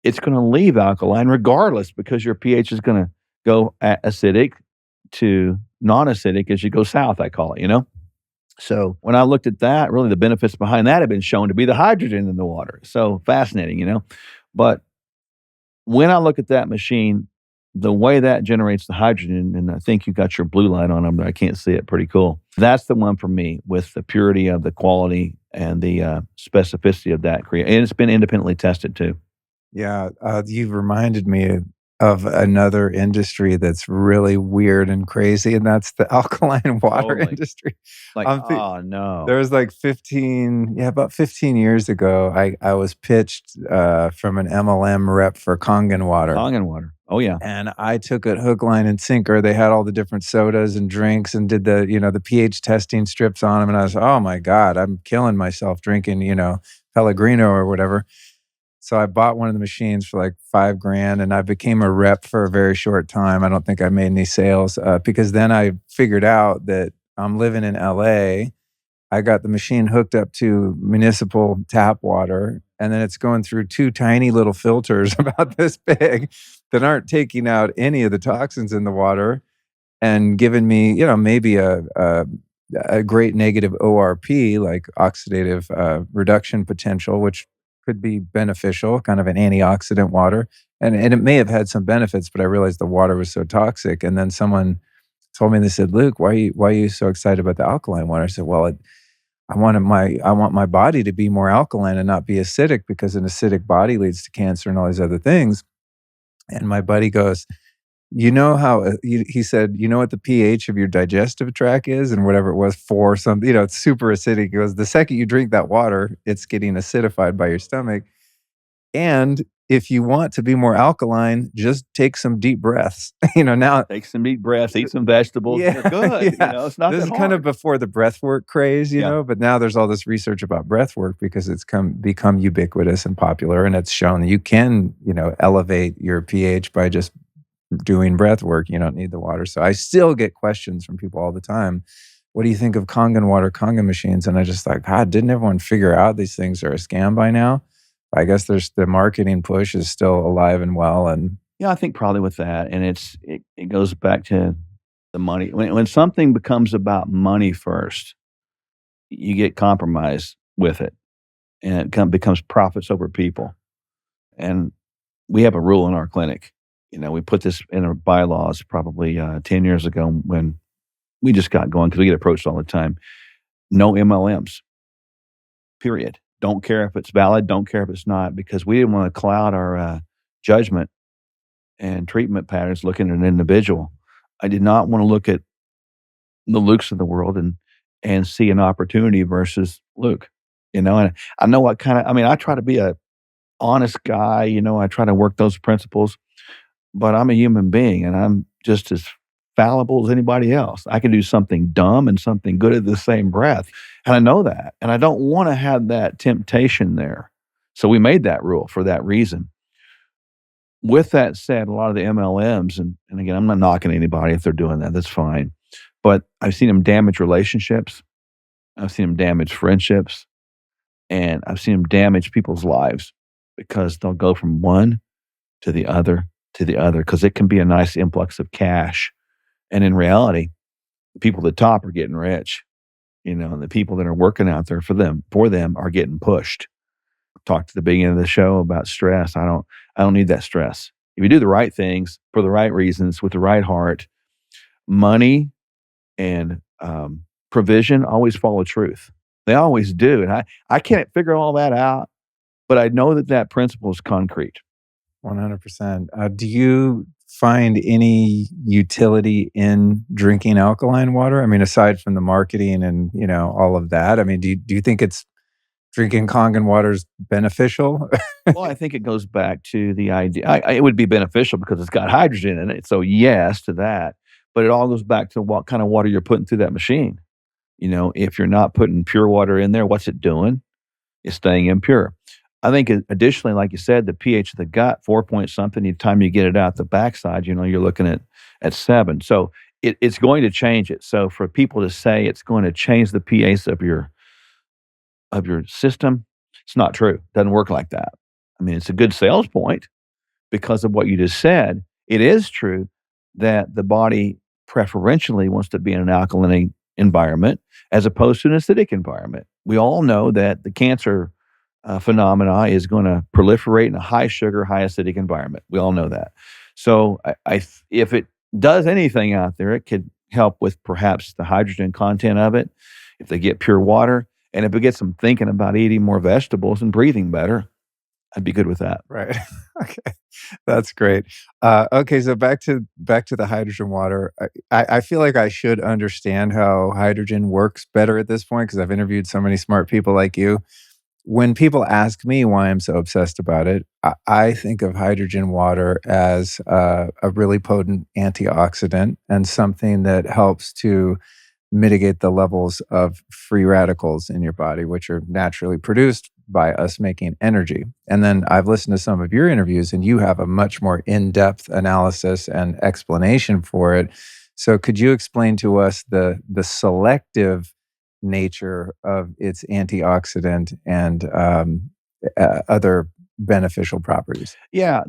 it's going to leave alkaline regardless because your pH is going to go acidic to non-acidic as you go south, I call it. So when I looked at that, really the benefits behind that have been shown to be the hydrogen in the water. So fascinating. But when I look at that machine, the way that generates the hydrogen, and I think you got your blue light on them, but I can't see it. Pretty cool. That's the one for me with the purity of the quality and the specificity of that. And it's been independently tested too. Yeah, you've reminded me of another industry that's really weird and crazy, and that's the alkaline water Totally. industry. Like, I'm thi oh There no. was like 15, yeah, about 15 years ago, I was pitched, from an MLM rep for Kangen water, Kangen water. Oh yeah. and I took it hook, line, and sinker. They had all the different sodas and drinks and did the pH testing strips on them, and I was, "Oh my god, I'm killing myself drinking, Pellegrino or whatever." So I bought one of the machines for like 5 grand and I became a rep for a very short time. I don't think I made any sales because then I figured out that I'm living in LA. I got the machine hooked up to municipal tap water and then it's going through two tiny little filters about this big that aren't taking out any of the toxins in the water and giving me, maybe a great negative ORP, like oxidative reduction potential, which could be beneficial, kind of an antioxidant water. And it may have had some benefits, but I realized the water was so toxic. And then someone told me, they said, Luke, why are you so excited about the alkaline water? I said, well, I want my body to be more alkaline and not be acidic, because an acidic body leads to cancer and all these other things. And my buddy goes, he said, you know what the pH of your digestive tract is, and whatever it was, for something, it's super acidic. He goes, the second you drink that water, it's getting acidified by your stomach. And if you want to be more alkaline, just take some deep breaths. Now, Take some deep breaths, eat some vegetables. You're yeah, good. yeah. It's not This that is kind of hard. before the breath work craze, Yeah. but now there's all this research about breath work because it's become ubiquitous and popular, and it's shown that you can, elevate your pH by just doing breath work. You don't need the water. So I still get questions from people all the time. What do you think of Kangen water, Kangen machines? And I just thought, God, didn't everyone figure out these things are a scam by now? I guess there's the marketing push is still alive and well. And Yeah, I think probably with that, and it goes back to the money. When something becomes about money first, you get compromised with it, and it becomes profits over people. And we have a rule in our clinic. We put this in our bylaws probably 10 years ago when we just got going because we get approached all the time. No MLMs, period. Don't care if it's valid, don't care if it's not, because we didn't want to cloud our judgment and treatment patterns looking at an individual. I did not want to look at the Lukes of the world and see an opportunity versus Luke. And I know what kind of, I try to be a honest guy, I try to work those principles, but I'm a human being and I'm just as fallible as anybody else. I can do something dumb and something good at the same breath. And I know that. And I don't want to have that temptation there. So we made that rule for that reason. With that said, a lot of the MLMs, and again, I'm not knocking anybody if they're doing that, that's fine. But I've seen them damage relationships. I've seen them damage friendships. And I've seen them damage people's lives because they'll go from one to the other to the other because it can be a nice influx of cash. And in reality, the people at the top are getting rich, and the people that are working out there for them are getting pushed. Talked at the beginning of the show about stress. I don't need that stress. If you do the right things for the right reasons with the right heart, money and provision always follow truth. They always do. And I can't figure all that out, but I know that principle is concrete. 100%. Do you find any utility in drinking alkaline water? I mean, aside from the marketing and, all of that, I mean, do you think it's drinking Kangen water is beneficial? Well, I think it goes back to the idea. It would be beneficial because it's got hydrogen in it. So, yes to that. But it all goes back to what kind of water you're putting through that machine. If you're not putting pure water in there, what's it doing? It's staying impure. I think additionally, like you said, the pH of the gut, 4 point something, the time you get it out the backside, you're looking at 7. So it's going to change it. So for people to say it's going to change the pH of your system, it's not true. It doesn't work like that. I mean, it's a good sales point because of what you just said. It is true that the body preferentially wants to be in an alkaline environment as opposed to an acidic environment. We all know that the cancer phenomena is going to proliferate in a high sugar, high acidic environment. We all know that. So if it does anything out there, it could help with perhaps the hydrogen content of it, if they get pure water, and if it gets them thinking about eating more vegetables and breathing better, I'd be good with that. Right. Okay. That's great. Okay, so back to the hydrogen water. I feel like I should understand how hydrogen works better at this point because I've interviewed so many smart people like you. When people ask me why I'm so obsessed about it, I think of hydrogen water as a really potent antioxidant and something that helps to mitigate the levels of free radicals in your body, which are naturally produced by us making energy. And then I've listened to some of your interviews, and you have a much more in-depth analysis and explanation for it. So could you explain to us the selective nature of its antioxidant and other beneficial properties. Yeah,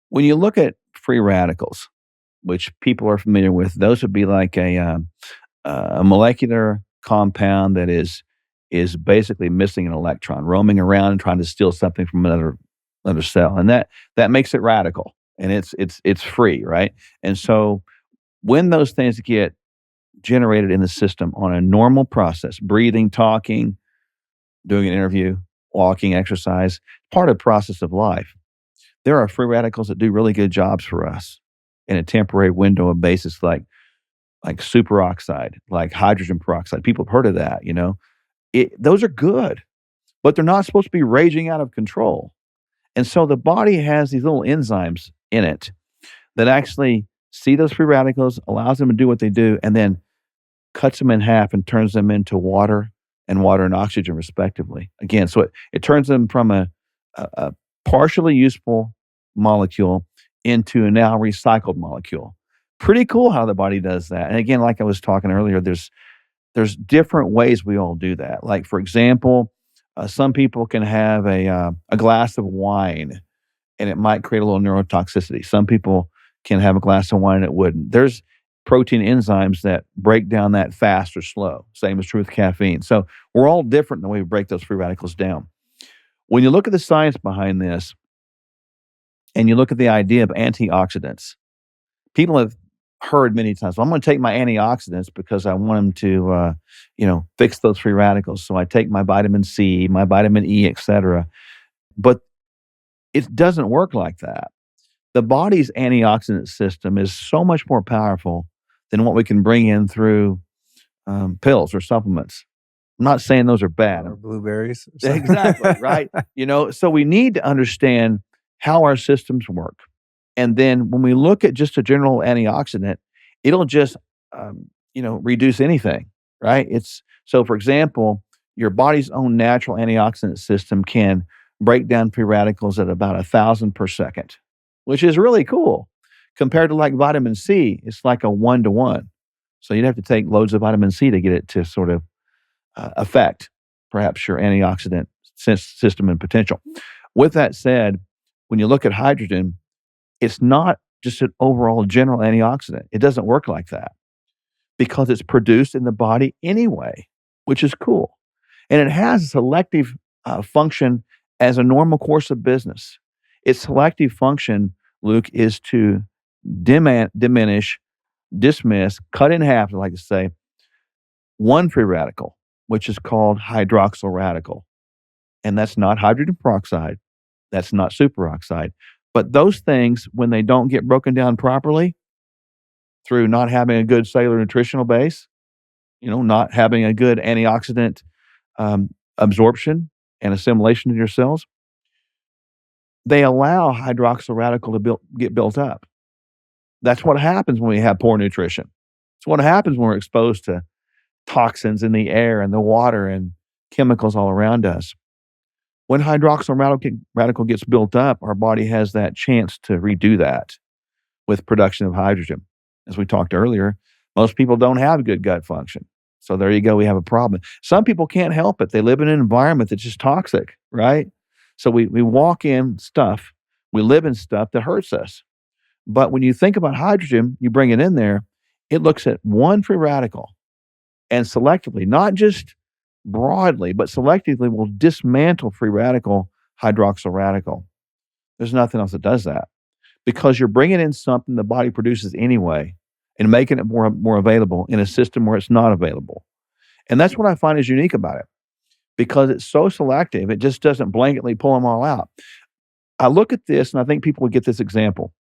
when you look at free radicals, which people are familiar with, those would be like a molecular compound that is basically missing an electron, roaming around and trying to steal something from another cell, and that makes it radical, and it's free, right? And so when those things get generated in the system on a normal process, breathing, talking, doing an interview, walking, exercise, part of the process of life, there are free radicals that do really good jobs for us in a temporary window of basis, like superoxide, like hydrogen peroxide. People have heard of that, you know? Those are good, but they're not supposed to be raging out of control. And so the body has these little enzymes in it that actually see those free radicals, allows them to do what they do, and then cuts them in half and turns them into water and oxygen, respectively. Again, so it turns them from a partially useful molecule into a now recycled molecule. Pretty cool how the body does that. And again, like I was talking earlier, there's different ways we all do that. Like, for example, some people can have a glass of wine and it might create a little neurotoxicity. Some people can have a glass of wine and it wouldn't. There's protein enzymes that break down that fast or slow. Same is true with caffeine. So we're all different in the way we break those free radicals down. When you look at the science behind this and you look at the idea of antioxidants, people have heard many times, well, I'm going to take my antioxidants because I want them to, fix those free radicals. So I take my vitamin C, my vitamin E, etc. But it doesn't work like that. The body's antioxidant system is so much more powerful than what we can bring in through pills or supplements. I'm not saying those are bad. Or blueberries. Exactly, right? So we need to understand how our systems work. And then when we look at just a general antioxidant, it'll just, reduce anything, right? So, for example, your body's own natural antioxidant system can break down free radicals at about 1,000 per second, which is really cool. Compared to like vitamin C, it's like a 1-to-1. So you'd have to take loads of vitamin C to get it to sort of affect perhaps your antioxidant system and potential. With that said, when you look at hydrogen, it's not just an overall general antioxidant. It doesn't work like that because it's produced in the body anyway, which is cool. And it has a selective function as a normal course of business. Its selective function, Luke, is to diminish, dismiss, cut in half, I like to say, one free radical, which is called hydroxyl radical. And that's not hydrogen peroxide. That's not superoxide. But those things, when they don't get broken down properly through not having a good cellular nutritional base, not having a good antioxidant absorption and assimilation in your cells, they allow hydroxyl radical to get built up. That's what happens when we have poor nutrition. It's what happens when we're exposed to toxins in the air and the water and chemicals all around us. When hydroxyl radical gets built up, our body has that chance to redo that with production of hydrogen. As we talked earlier, most people don't have good gut function. So there you go, we have a problem. Some people can't help it. They live in an environment that's just toxic, right? So we walk in stuff, we live in stuff that hurts us. But when you think about hydrogen, you bring it in there, it looks at one free radical and selectively, not just broadly, but selectively will dismantle free radical hydroxyl radical. There's nothing else that does that because you're bringing in something the body produces anyway and making it more available in a system where it's not available. And that's what I find is unique about it because it's so selective. It just doesn't blanketly pull them all out. I look at this and I think people would get this example.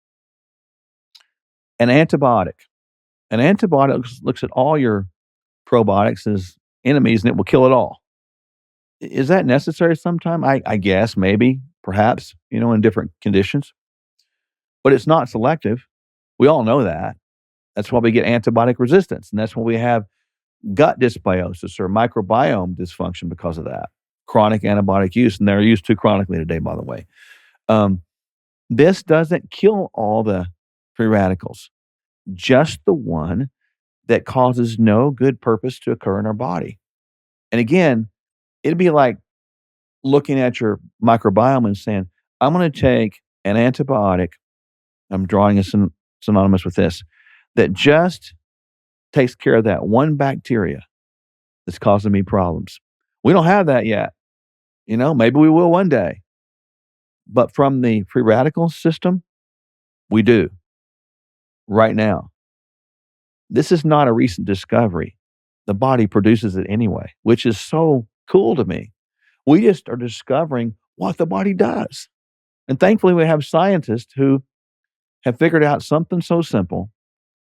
An antibiotic. An antibiotic looks at all your probiotics as enemies and it will kill it all. Is that necessary sometime? I guess, maybe, perhaps, in different conditions. But it's not selective. We all know that. That's why we get antibiotic resistance. And that's why we have gut dysbiosis or microbiome dysfunction because of that. Chronic antibiotic use, and they're used too chronically today, by the way. This doesn't kill all the free radicals, just the one that causes no good purpose to occur in our body. And again, it'd be like looking at your microbiome and saying, I'm going to take an antibiotic. I'm drawing a synonymous with this that just takes care of that one bacteria that's causing me problems. We don't have that yet. Maybe we will one day. But from the free radical system, we do right now. This is not a recent discovery. The body produces it anyway, which is so cool to me. We just are discovering what the body does. And thankfully, we have scientists who have figured out something so simple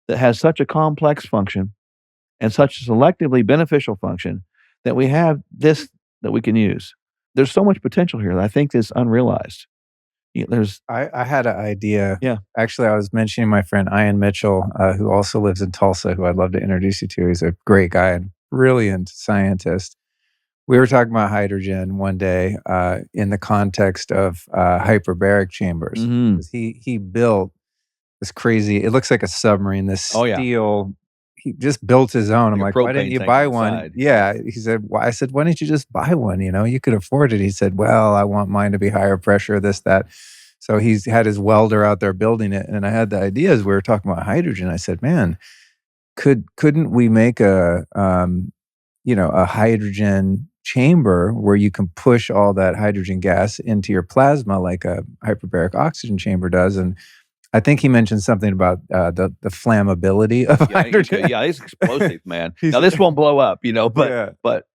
that has such a complex function and such a selectively beneficial function that we have this that we can use. There's so much potential here that I think is unrealized. There's I had an idea. Yeah. Actually, I was mentioning my friend Ian Mitchell, who also lives in Tulsa, who I'd love to introduce you to. He's a great guy and brilliant scientist. We were talking about hydrogen one day in the context of hyperbaric chambers. Mhm. 'Cause he built this crazy, it looks like a submarine, this Oh, yeah. steel. He just built his own. I'm Like a like, why didn't propane you tank buy on the one? side. Yeah. He said, why? I said, why didn't you just buy one? You could afford it. He said, well, I want mine to be higher pressure, this, that. So he's had his welder out there building it. And I had the idea as we were talking about hydrogen. I said, man, couldn't we make a hydrogen chamber where you can push all that hydrogen gas into your plasma like a hyperbaric oxygen chamber does? And I think he mentioned something about the flammability of Yeah, hydrogen. yeah, it's explosive, man. He's Now this won't blow up, but Yeah. but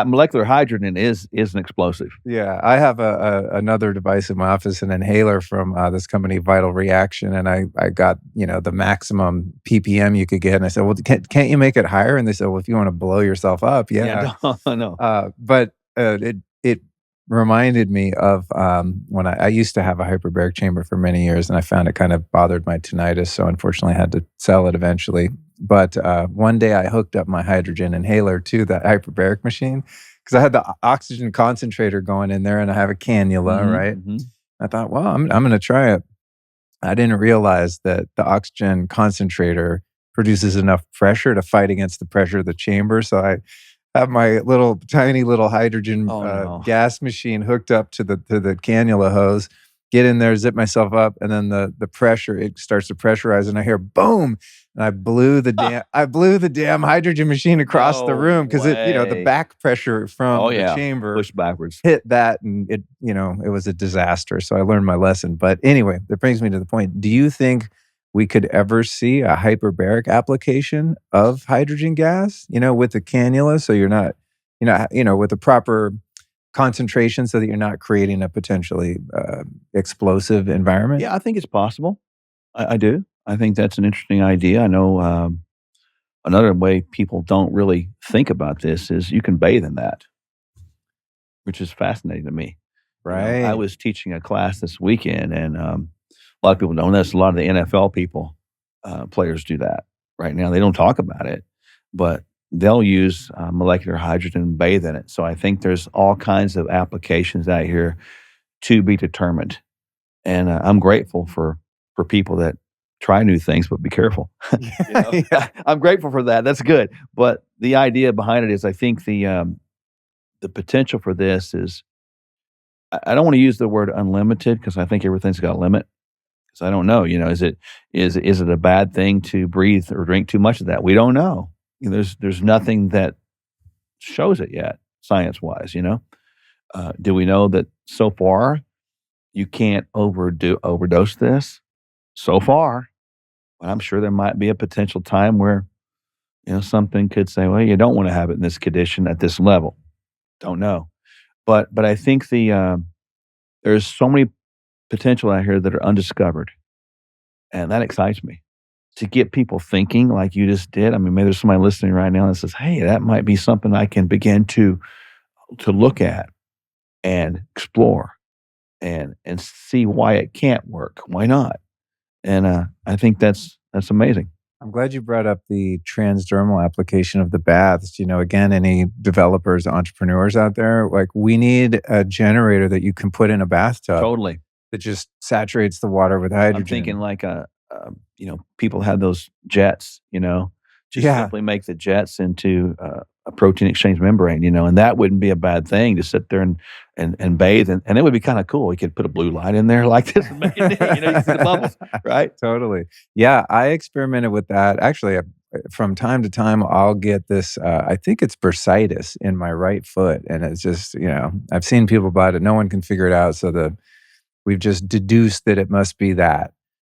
molecular hydrogen is an explosive. Yeah, I have another device in my office, an inhaler from this company, Vital Reaction, and I got the maximum ppm you could get, and I said, well, can't you make it higher? And they said, well, if you want to blow yourself up, yeah. Yeah, no, no. But it reminded me of when I used to have a hyperbaric chamber for many years, and I found it kind of bothered my tinnitus, so unfortunately I had to sell it eventually. But one day I hooked up my hydrogen inhaler to that hyperbaric machine because I had the oxygen concentrator going in there, and I have a cannula, Mhm, right? mhm. I thought, well, I'm going to try it. I didn't realize that the oxygen concentrator produces enough pressure to fight against the pressure of the chamber. So I have my little tiny little hydrogen Oh, no. gas machine hooked up to the cannula hose. Get in there, zip myself up, and then the pressure, it starts to pressurize, and I hear boom, and I blew the damn hydrogen machine across the No room because the way. back pressure Oh, from the yeah. chamber Push backwards. hit that, and it was a disaster. So I learned my lesson. But anyway, that brings me to the point. Do you think we could ever see a hyperbaric application of hydrogen gas, with the cannula? So you're not, with the proper concentration so that you're not creating a potentially explosive environment? Yeah, I think it's possible. I do. I think that's an interesting idea. I know, another way people don't really think about this is you can bathe in that, which is fascinating to me. I Right. was teaching a class this weekend, and, a lot of people don't know this. A lot of the NFL people, players do that right now. They don't talk about it, but they'll use, molecular hydrogen and bathe in it. So I think there's all kinds of applications out here to be determined, and, I'm grateful for people that try new things, but be careful. Yeah. I'm grateful for that. That's good. But the idea behind it is I think the potential for this is I don't wanna use the word unlimited because I think everything's got a limit. Because I don't know, is it a bad thing to breathe or drink too much of that? We don't know. There's nothing that shows it yet, science-wise. Do we know that so far you can't overdose this? So far, but I'm sure there might be a potential time where, something could say, "Well, you don't wanna have it in this condition at this level." Don't know. But I think there's so many potential out here that are undiscovered, and that excites me. To get people thinking like you just did, I mean, maybe there's somebody listening right now that says, "Hey, that might be something I can begin to look at and explore and see why it can't work. Why not?" And, I think that's amazing. I'm glad you brought up the transdermal application of the baths. Again, any developers, entrepreneurs out there, like we need a generator that you can put in a bathtub Totally. that just saturates the water with I'm thinking hydrogen. like, people have those jets, just Yeah. simply make the jets into, a protein exchange membrane, and that wouldn't be a bad thing to sit there and bathe, and it would be kinda cool. We could put a blue light in there like this and make it neat, you can see the bubbles, right? Totally. Yeah, I experimented with that. Actually, from time to time, I'll get this, I think it's bursitis in my right foot, and it's just, I've seen people about it. No one can figure it out, so we've just deduced that it must be that.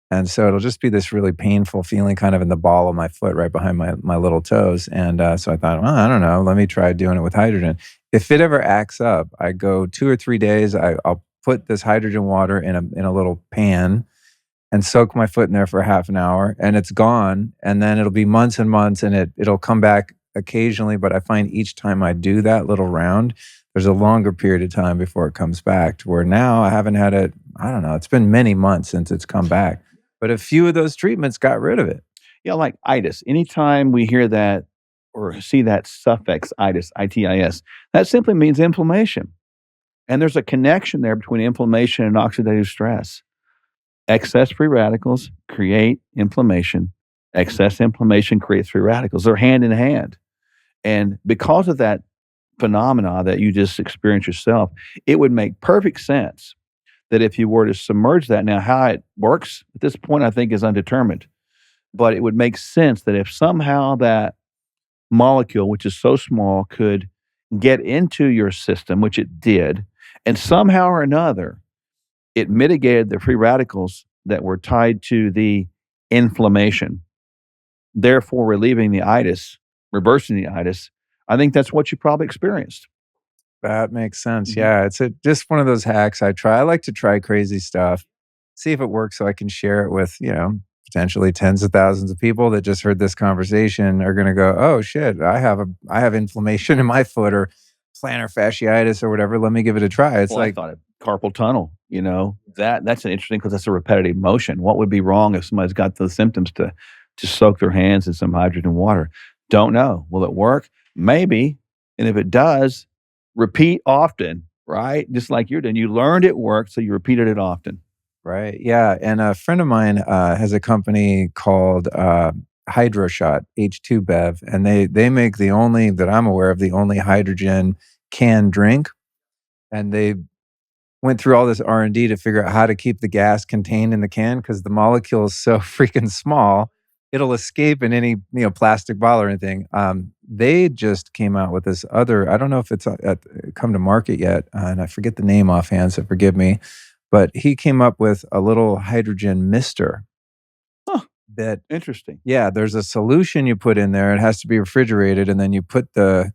And so it'll just be this really painful feeling kind of in the ball of my foot right behind my little toes. And so I thought, well, I don't know, let me try doing it with hydrogen. If it ever acts up, I go 2 or 3 days, I'll put this hydrogen water in a little pan and soak my foot in there for half an hour and it's gone. And then it'll be months and months and it'll come back occasionally. But I find each time I do that little round, there's a longer period of time before it comes back to where now I haven't had it. I don't know. It's been many months since it's come back, but a few of those treatments got rid of it. Yeah, like itis. Anytime we hear that or see that suffix itis, itis, that simply means inflammation. And there's a connection there between inflammation and oxidative stress. Excess free radicals create inflammation. Excess inflammation creates free radicals. They're hand in hand. And because of that phenomena that you just experienced yourself, it would make perfect sense that if you were to submerge that, now how it works at this point, I think is undetermined. But it would make sense that if somehow that molecule, which is so small, could get into your system, which it did, and somehow or another, it mitigated the free radicals that were tied to the inflammation, therefore relieving the itis, reversing the itis. I think that's what you probably experienced. That makes sense. Mhm. Yeah, it's just one of those hacks I try. I like to try crazy stuff, see if it works so I can share it with, potentially tens of thousands of people that just heard this conversation are going to go, "Oh shit, I have inflammation in my foot or plantar fasciitis or whatever. Let me give it a try." It's Well, I like, thought of carpal tunnel, that's an interesting because that's a repetitive motion. What would be wrong if somebody's got those symptoms to soak their hands in some hydrogen water? Don't know. Will it work? Maybe. And if it does, repeat often, right? Just like you're doing. You learned it worked, so you repeated it often. right. Yeah. And a friend of mine has a company called HydroShot, H2Bev, and they make the only that I'm aware of, the only hydrogen canned drink. And they went through all this R&D to figure out how to keep the gas contained in the can because the molecule is so freaking small, it'll escape in any plastic bottle or anything. They just came out with this other. I don't know if it's come to market yet, and I forget the name offhand, so forgive me. But he came up with a little hydrogen mister Huh, that, interesting. yeah, there's a solution you put in there. It has to be refrigerated, and then you put the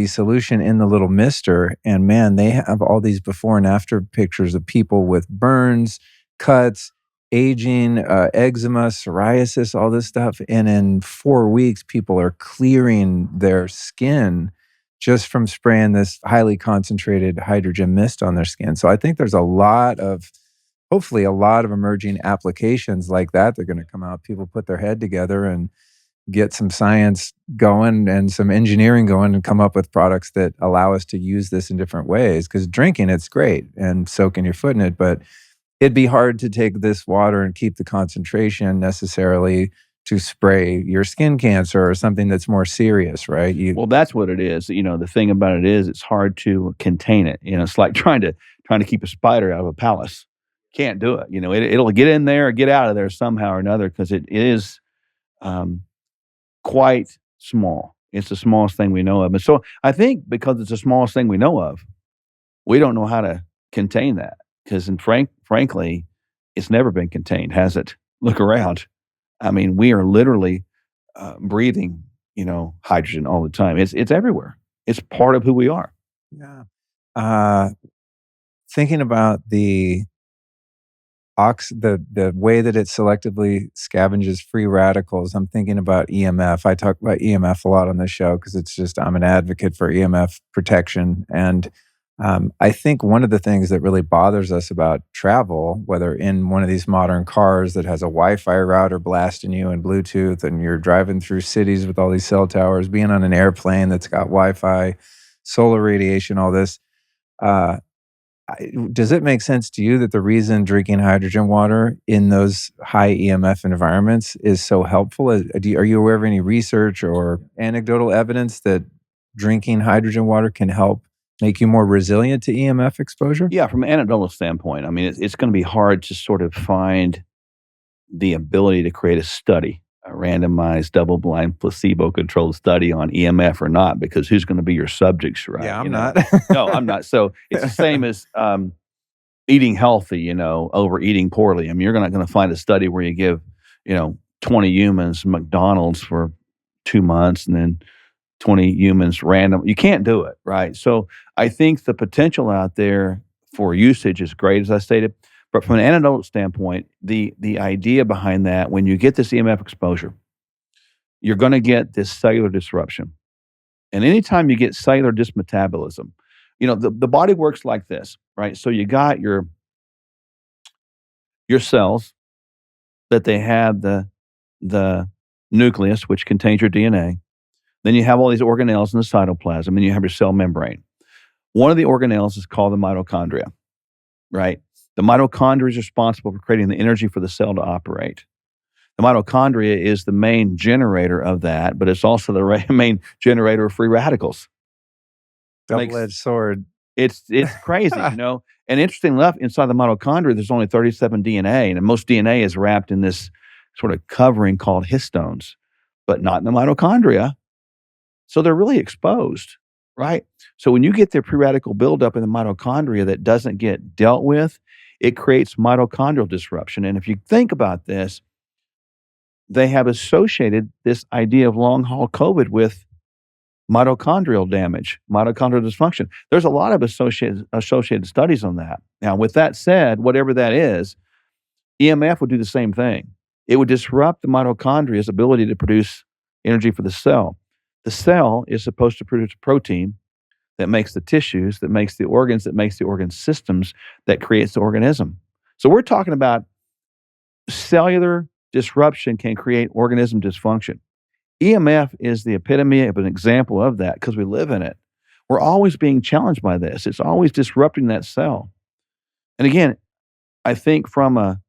solution in the little mister. And man, they have all these before and after pictures of people with burns, cuts, aging, eczema, psoriasis, all this stuff. And in 4 weeks, people are clearing their skin just from spraying this highly concentrated hydrogen mist on their skin. So I think there's hopefully, a lot of emerging applications like that. They're going to come out. People put their head together and get some science going and some engineering going and come up with products that allow us to use this in different ways. Because drinking, it's great and soaking your foot in it, but it'd be hard to take this water and keep the concentration necessarily to spray your skin cancer or something that's more serious, right? Well, that's what it is. The thing about it is it's hard to contain it. It's like trying to keep a spider out of a palace. Can't do it. It'll get in there or get out of there somehow or another because it is um, quite small. It's the smallest thing we know of. And so I think because it's the smallest thing we know of, we don't know how to contain that. Because frankly, it's never been contained, has it? Look around. I mean, we are literally breathing, hydrogen all the time. It's everywhere. It's part of who we are. Yeah. Uh, Thinking about the way that it selectively scavenges free radicals, I'm thinking about EMF. I talk about EMF a lot on this show because I'm an advocate for EMF protection. And I think one of the things that really bothers us about travel, whether in one of these modern cars that has a Wi-Fi router blasting you and Bluetooth, and you're driving through cities with all these cell towers, being on an airplane that's got Wi-Fi, solar radiation, all this. Uh, does it make sense to you that the reason drinking hydrogen water in those high EMF environments is so helpful? Are you aware of any research or anecdotal evidence that drinking hydrogen water can help make you more resilient to EMF exposure? Yeah, from an anecdotal standpoint, I mean, it's going to be hard to sort of find the ability to create a study, a randomized, double-blind, placebo-controlled study on EMF or not, because who's going to be your subjects, right? Yeah, You I'm know, not. no, I'm not. So it's the same as eating healthy, over eating poorly. I mean, you're not going to find a study where you give, 20 humans McDonald's for 2 months and then 20 humans random. You can't do it, right? So I think the potential out there for usage is great, as I stated. But from an anecdotal standpoint, the idea behind that, when you get this EMF exposure, you're going to get this cellular disruption. And anytime you get cellular dysmetabolism, the body works like this, right? So you got your cells that they have the nucleus, which contains your DNA. Then you have all these organelles in the cytoplasm, and you have your cell membrane. One of the organelles is called the mitochondria, right? The mitochondria is responsible for creating the energy for the cell to operate. The mitochondria is the main generator of that, but it's also the main generator of free radicals. Double-edged sword. It's crazy, And interesting enough, inside the mitochondria, there's only 37 DNA, and most DNA is wrapped in this sort of covering called histones, but not in the mitochondria. So they're really exposed, right? So when you get the free radical buildup in the mitochondria that doesn't get dealt with, it creates mitochondrial disruption. And if you think about this, they have associated this idea of long haul COVID with mitochondrial damage, mitochondrial dysfunction. There's a lot of associated studies on that. Now, with that said, whatever that is, EMF would do the same thing. It would disrupt the mitochondria's ability to produce energy for the cell. The cell is supposed to produce a protein that makes the tissues, that makes the organs, that makes the organ systems, that creates the organism. So we're talking about cellular disruption can create organism dysfunction. EMF is the epitome of an example of that because we live in it. We're always being challenged by this. It's always disrupting that cell. And again, I think from a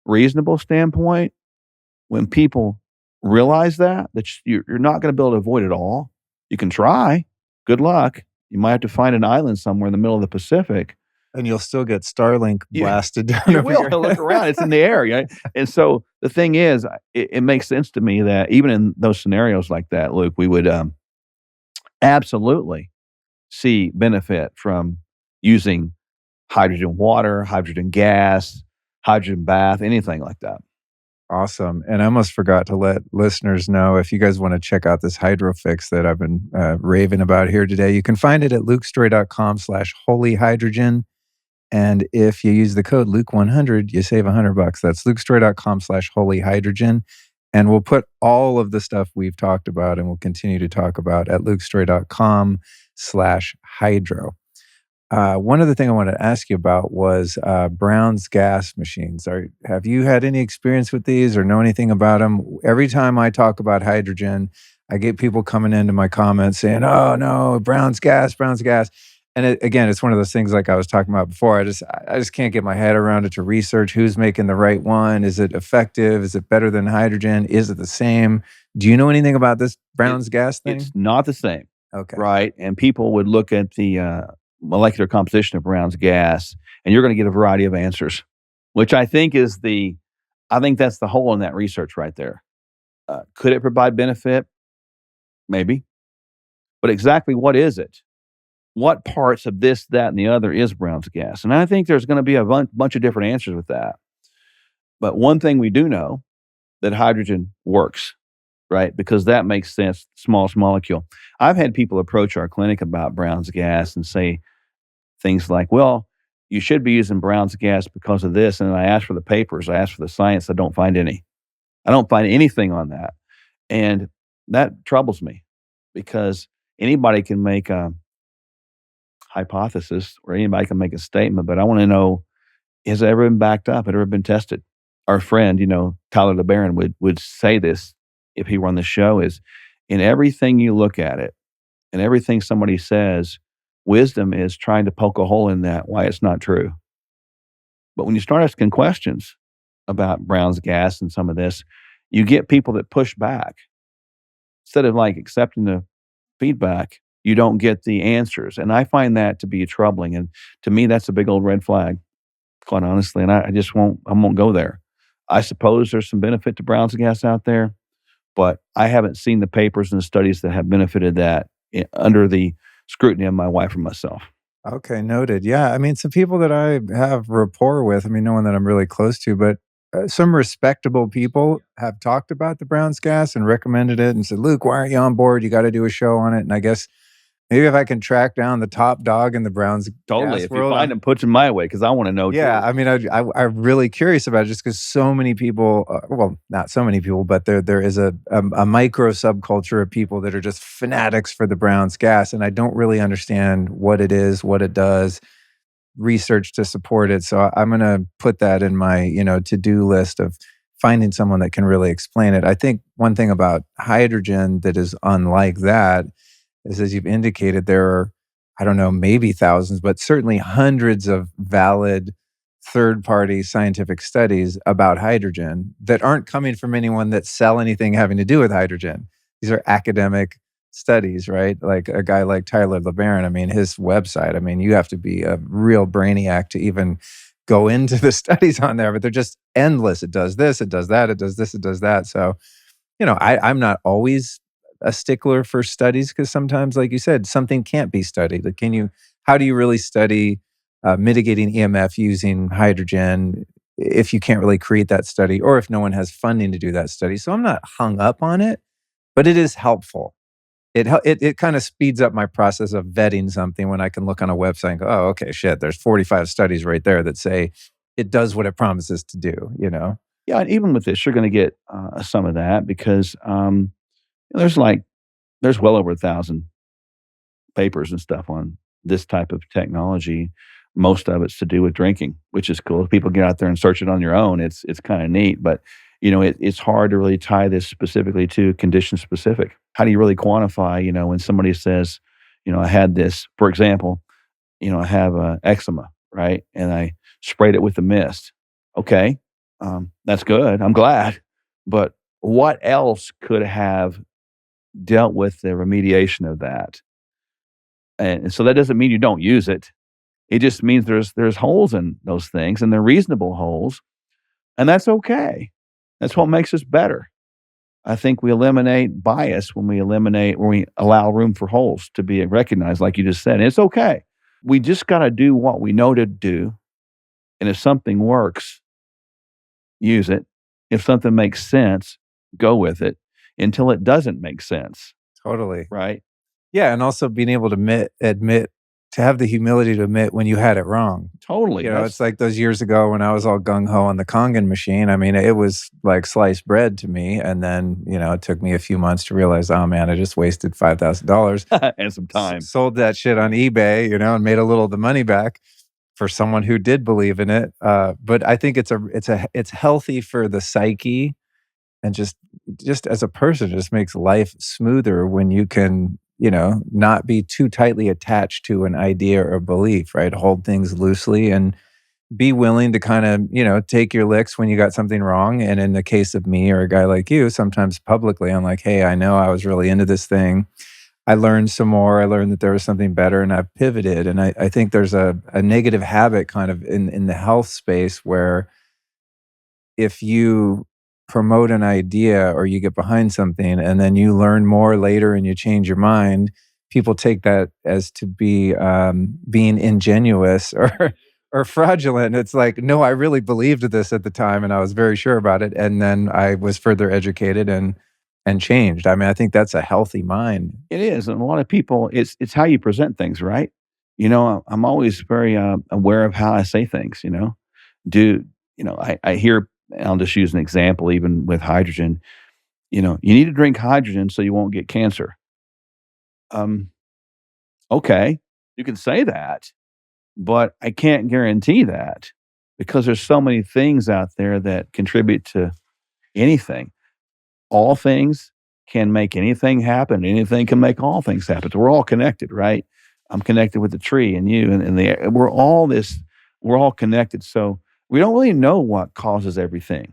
reasonable standpoint, when people realize that you're not going to be able to avoid it all, you can try. Good luck. You might have to find an island somewhere in the middle of the Pacific. And you'll still get Starlink blasted down You over will. your Look head. around. It's in the air. Right? And so the thing is, it makes sense to me that even in those scenarios like that, Luke, we would absolutely see benefit from using hydrogen water, hydrogen gas, hydrogen bath, anything like that. Awesome. And I almost forgot to let listeners know, if you guys want to check out this hydro fix that I've been raving about here today, you can find it at lukestory.com/holyhydrogen. And if you use the code Luke100, you save $100. That's lukestory.com/holyhydrogen. And we'll put all of the stuff we've talked about and we'll continue to talk about at lukestory.com/hydro. One other thing I wanted to ask you about was Brown's gas machines. Have you had any experience with these or know anything about them? Every time I talk about hydrogen, I get people coming into my comments saying, "Oh no, Brown's gas, Brown's gas." And again, it's one of those things like I was talking about before. I just can't get my head around it to research who's making the right one. Is it effective? Is it better than hydrogen? Is it the same? Do you know anything about this Brown's gas thing? It's not the same. Okay. Right. And people would look at the molecular composition of Brown's gas, and you're going to get a variety of answers, which I think that's the hole in that research right there. Could it provide benefit? Maybe. But exactly what is it? What parts of this, that, and the other is Brown's gas? And I think there's going to be a bunch of different answers with that. But one thing we do know, that hydrogen works, right? Because that makes sense, smallest molecule. I've had people approach our clinic about Brown's gas and say things like, well, you should be using Brown's gas because of this. And I ask for the papers, I ask for the science, I don't find any. I don't find anything on that. And that troubles me because anybody can make a hypothesis or anybody can make a statement, but I want to know, has it ever been backed up? Has it ever been tested? Our friend, Tyler LeBaron would say this if he were on the show, is in everything you look at it and everything somebody says, wisdom is trying to poke a hole in that, why it's not true. But when you start asking questions about Brown's gas and some of this, you get people that push back. Instead of like accepting the feedback, you don't get the answers, and I find that to be troubling, and to me, that's a big old red flag, quite honestly, and I just won't go there. I suppose there's some benefit to Brown's gas out there, but I haven't seen the papers and the studies that have benefited that under the scrutiny of my wife and myself. Okay, noted. Yeah, I mean, some people that I have rapport with, I mean, no one that I'm really close to, but some respectable people have talked about the Browns gas and recommended it and said, Luke, why aren't you on board? You got to do a show on it. And I guess maybe if I can track down the top dog in the Browns Totally. gas If you world, find them, put them my way because I want to know yeah, too. I mean, I'm really curious about it just because so many people, well, not so many people, but there is a micro subculture of people that are just fanatics for the Browns gas, and I don't really understand what it is, what it does, research to support it. So I'm gonna put that in my to-do list of finding someone that can really explain it. I think one thing about hydrogen that is unlike that is, as you've indicated, there are, I don't know, maybe thousands, but certainly hundreds of valid third party scientific studies about hydrogen that aren't coming from anyone that sell anything having to do with hydrogen. These are academic studies, right? Like a guy like Tyler LeBaron, I mean, his website, I mean, you have to be a real brainiac to even go into the studies on there, but they're just endless. It does this, it does that, it does this, it does that. So I'm not always a stickler for studies because sometimes, like you said, something can't be studied. Like, how do you really study mitigating EMF using hydrogen if you can't really create that study or if no one has funding to do that study? So I'm not hung up on it, but it is helpful. It kind of speeds up my process of vetting something when I can look on a website and go, oh, okay, shit, there's 45 studies right there that say it does what it promises to do. Yeah, and even with this, you're going to get some of that because there's like there's well over 1,000 papers and stuff on this type of technology. Most of it's to do with drinking, which is cool. If people get out there and search it on your own, it's kind of neat. But it's hard to really tie this specifically to condition specific. How do you really quantify? When somebody says, I had this, for example, I have eczema, right, and I sprayed it with the mist. Okay, that's good. I'm glad, but what else could have dealt with the remediation of that? And so that doesn't mean you don't use it. It just means there's holes in those things, and they're reasonable holes, and that's okay. That's what makes us better. I think we eliminate bias when we allow room for holes to be recognized, like you just said. And it's okay. We just got to do what we know to do, and if something works, use it. If something makes sense, go with it until it doesn't make sense, Totally. right? Yeah, and also being able to admit to have the humility to admit when you had it wrong. Totally. It's like those years ago when I was all gung ho on the Kangen machine. I mean, it was like sliced bread to me. And then, it took me a few months to realize, oh man, I just wasted $5,000. And some time. Sold that shit on eBay, and made a little of the money back for someone who did believe in it. But I think it's healthy for the psyche and just as a person, it just makes life smoother when you can not be too tightly attached to an idea or belief, right? Hold things loosely and be willing to kind of take your licks when you got something wrong. And in the case of me or a guy like you, sometimes publicly I'm like, hey, I know I was really into this thing. I learned some more. I learned that there was something better and I've pivoted. And I think there's a negative habit kind of in the health space where if you promote an idea or you get behind something and then you learn more later and you change your mind, people take that as to be being ingenuous or or fraudulent. It's like, no, I really believed this at the time and I was very sure about it, and then I was further educated and changed. I mean, I think that's a healthy mind. It is, and a lot of people, it's how you present things, right? I'm always very aware of how I say things. Do I hear? I'll just use an example, even with hydrogen. You need to drink hydrogen so you won't get cancer. Um, okay, you can say that, but I can't guarantee that because there's so many things out there that contribute to anything. All things can make anything happen. Anything can make all things happen. So we're all connected, right? I'm connected with the tree and you and the air. We're all connected. So we don't really know what causes everything,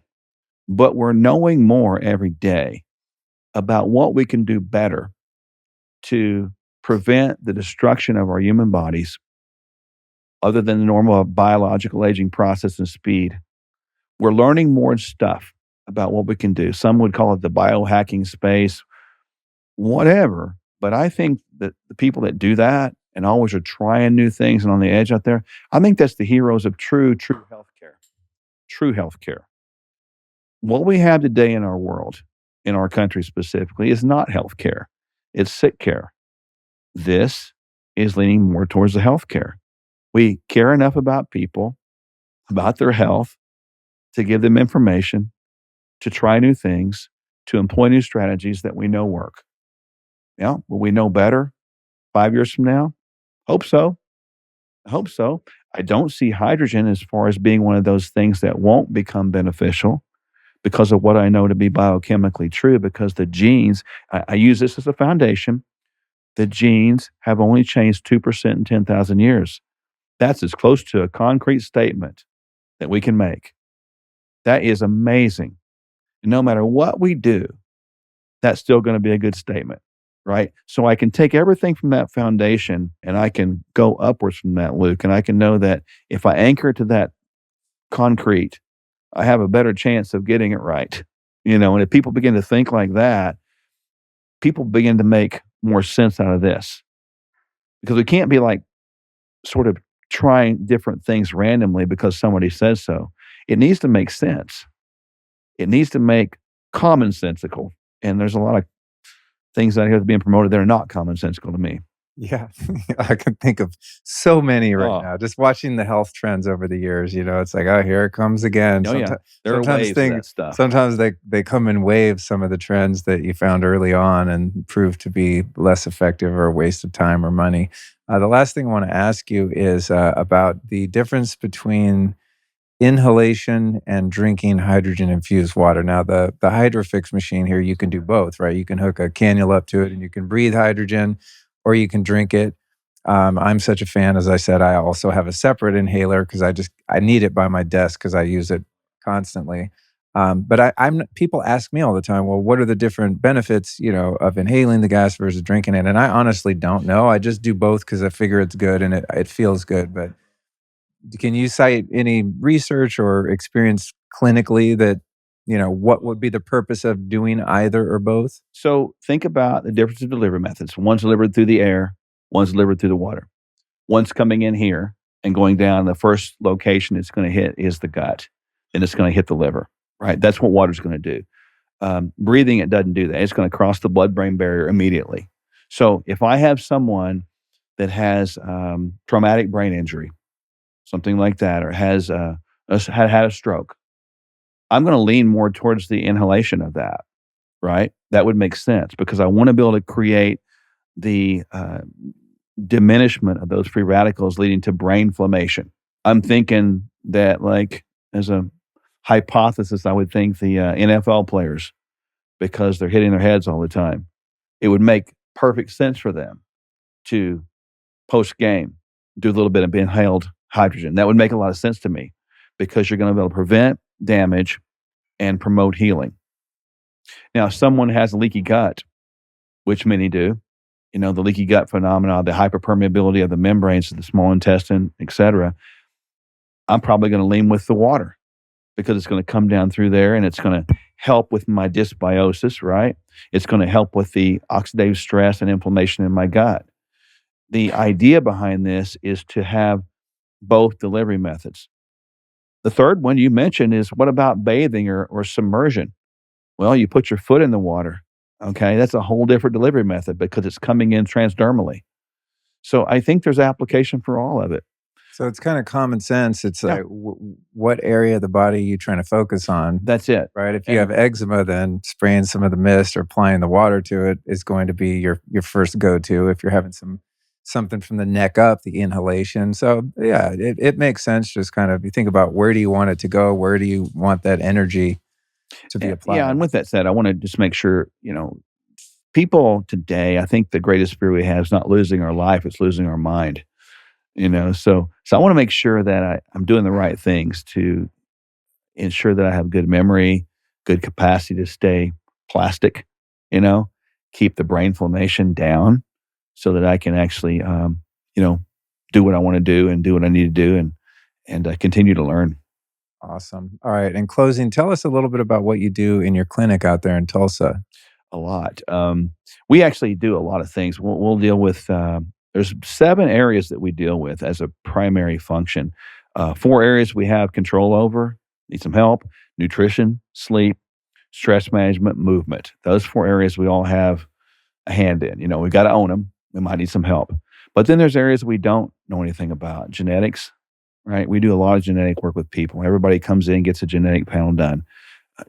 but we're knowing more every day about what we can do better to prevent the destruction of our human bodies, other than the normal biological aging process and speed. We're learning more stuff about what we can do. Some would call it the biohacking space, whatever. But I think that the people that do that and always are trying new things and on the edge out there, I think that's the heroes of true healthcare. True healthcare. What we have today in our world, in our country specifically, is not healthcare. It's sick care. This is leaning more towards the healthcare. We care enough about people, about their health, to give them information, to try new things, to employ new strategies that we know work. Yeah, will we know better 5 years from now? Hope so. I hope so. I don't see hydrogen as far as being one of those things that won't become beneficial because of what I know to be biochemically true, because the genes, I use this as a foundation, the genes have only changed 2% in 10,000 years. That's as close to a concrete statement that we can make. That is amazing. And no matter what we do, that's still going to be a good statement, right? So I can take everything from that foundation and I can go upwards from that, Luke. And I can know that if I anchor to that concrete, I have a better chance of getting it right. And if people begin to think like that, people begin to make more sense out of this. Because we can't be like sort of trying different things randomly because somebody says so. It needs to make sense. It needs to make commonsensical. And there's a lot of things out here that are being promoted that are not commonsensical to me. Yeah, I can think of so many right Oh, now. Just watching the health trends over the years, it's like, oh, here it comes again. oh yeah. There are Sometimes waves of that stuff. sometimes they come in waves. Some of the trends that you found early on and prove to be less effective or a waste of time or money. The last thing I want to ask you is about the difference between inhalation and drinking hydrogen infused water. Now, the Hydrofix machine here, you can do both, right? You can hook a cannula up to it and you can breathe hydrogen, or you can drink it. I'm such a fan, as I said, I also have a separate inhaler because I need it by my desk because I use it constantly. But I'm people ask me all the time, well, what are the different benefits, of inhaling the gas versus drinking it? And I honestly don't know. I just do both because I figure it's good and it feels good. But can you cite any research or experience clinically that, what would be the purpose of doing either or both? So think about the difference of delivery methods. One's delivered through the air, one's delivered through the water. One's coming in here and going down. The first location it's going to hit is the gut, and it's going to hit the liver, right? That's what water's going to do. Breathing, it doesn't do that. It's going to cross the blood-brain barrier immediately. So if I have someone that has traumatic brain injury, something like that, or has had a stroke, I'm going to lean more towards the inhalation of that, right? That would make sense because I want to be able to create the diminishment of those free radicals leading to brain inflammation. I'm thinking that, like, as a hypothesis, I would think the NFL players, because they're hitting their heads all the time, it would make perfect sense for them to post game do a little bit of inhaled hydrogen. That would make a lot of sense to me because you're going to be able to prevent damage and promote healing. Now, if someone has a leaky gut, which many do, the leaky gut phenomena, the hyperpermeability of the membranes of the small intestine, et cetera, I'm probably going to lean with the water because it's going to come down through there and it's going to help with my dysbiosis, right? It's going to help with the oxidative stress and inflammation in my gut. The idea behind this is to have both delivery methods. The third one you mentioned is, what about bathing or submersion? Well, you put your foot in the water. Okay, that's a whole different delivery method because it's coming in transdermally. So I think there's application for all of it. So it's kind of common sense. It's Yeah, like, what area of the body are you trying to focus on, that's it. right? If you And have eczema, then spraying some of the mist or applying the water to it is going to be your first go-to. If you're having something from the neck up, the inhalation. So yeah, it makes sense. Just kind of, you think about, where do you want it to go? Where do you want that energy to be yeah, applied? and with that said, I want to just make sure, people today, I think the greatest fear we have is not losing our life, it's losing our mind. So I want to make sure that I'm doing the right things to ensure that I have good memory, good capacity to stay plastic, you know, keep the brain inflammation down. so that I can actually, you know, do what I want to do and do what I need to do and continue to learn Awesome. All right. In closing, tell us a little bit about what you do in your clinic out there in Tulsa. a lot. We actually do a lot of things. We'll deal with, there's 7 areas that we deal with as a primary function. 4 areas we have control over, need some help: nutrition, sleep, stress management, movement. Those 4 areas we all have a hand in. You know, we got to own them. We might need some help. But then there's areas we don't know anything about. Genetics, right? We do a lot of genetic work with people. Everybody comes in, gets a genetic panel done.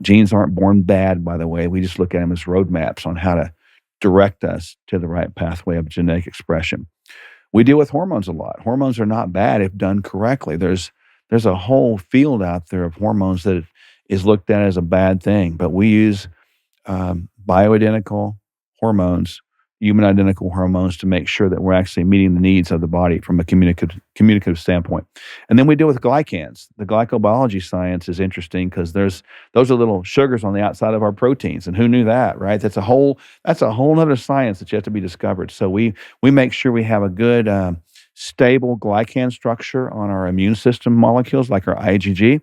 Genes aren't born bad, by the way. We just look at them as roadmaps on how to direct us to the right pathway of genetic expression. We deal with hormones a lot. Hormones are not bad if done correctly. There's a whole field out there of hormones that is looked at as a bad thing, but we use bioidentical hormones, human identical hormones, to make sure that we're actually meeting the needs of the body from a communicative standpoint. And then we deal with glycans. The glycobiology science is interesting because those are little sugars on the outside of our proteins, and who knew that, right? That's a whole other science that's yet to be discovered. So we make sure we have a good stable glycan structure on our immune system molecules like our IgG.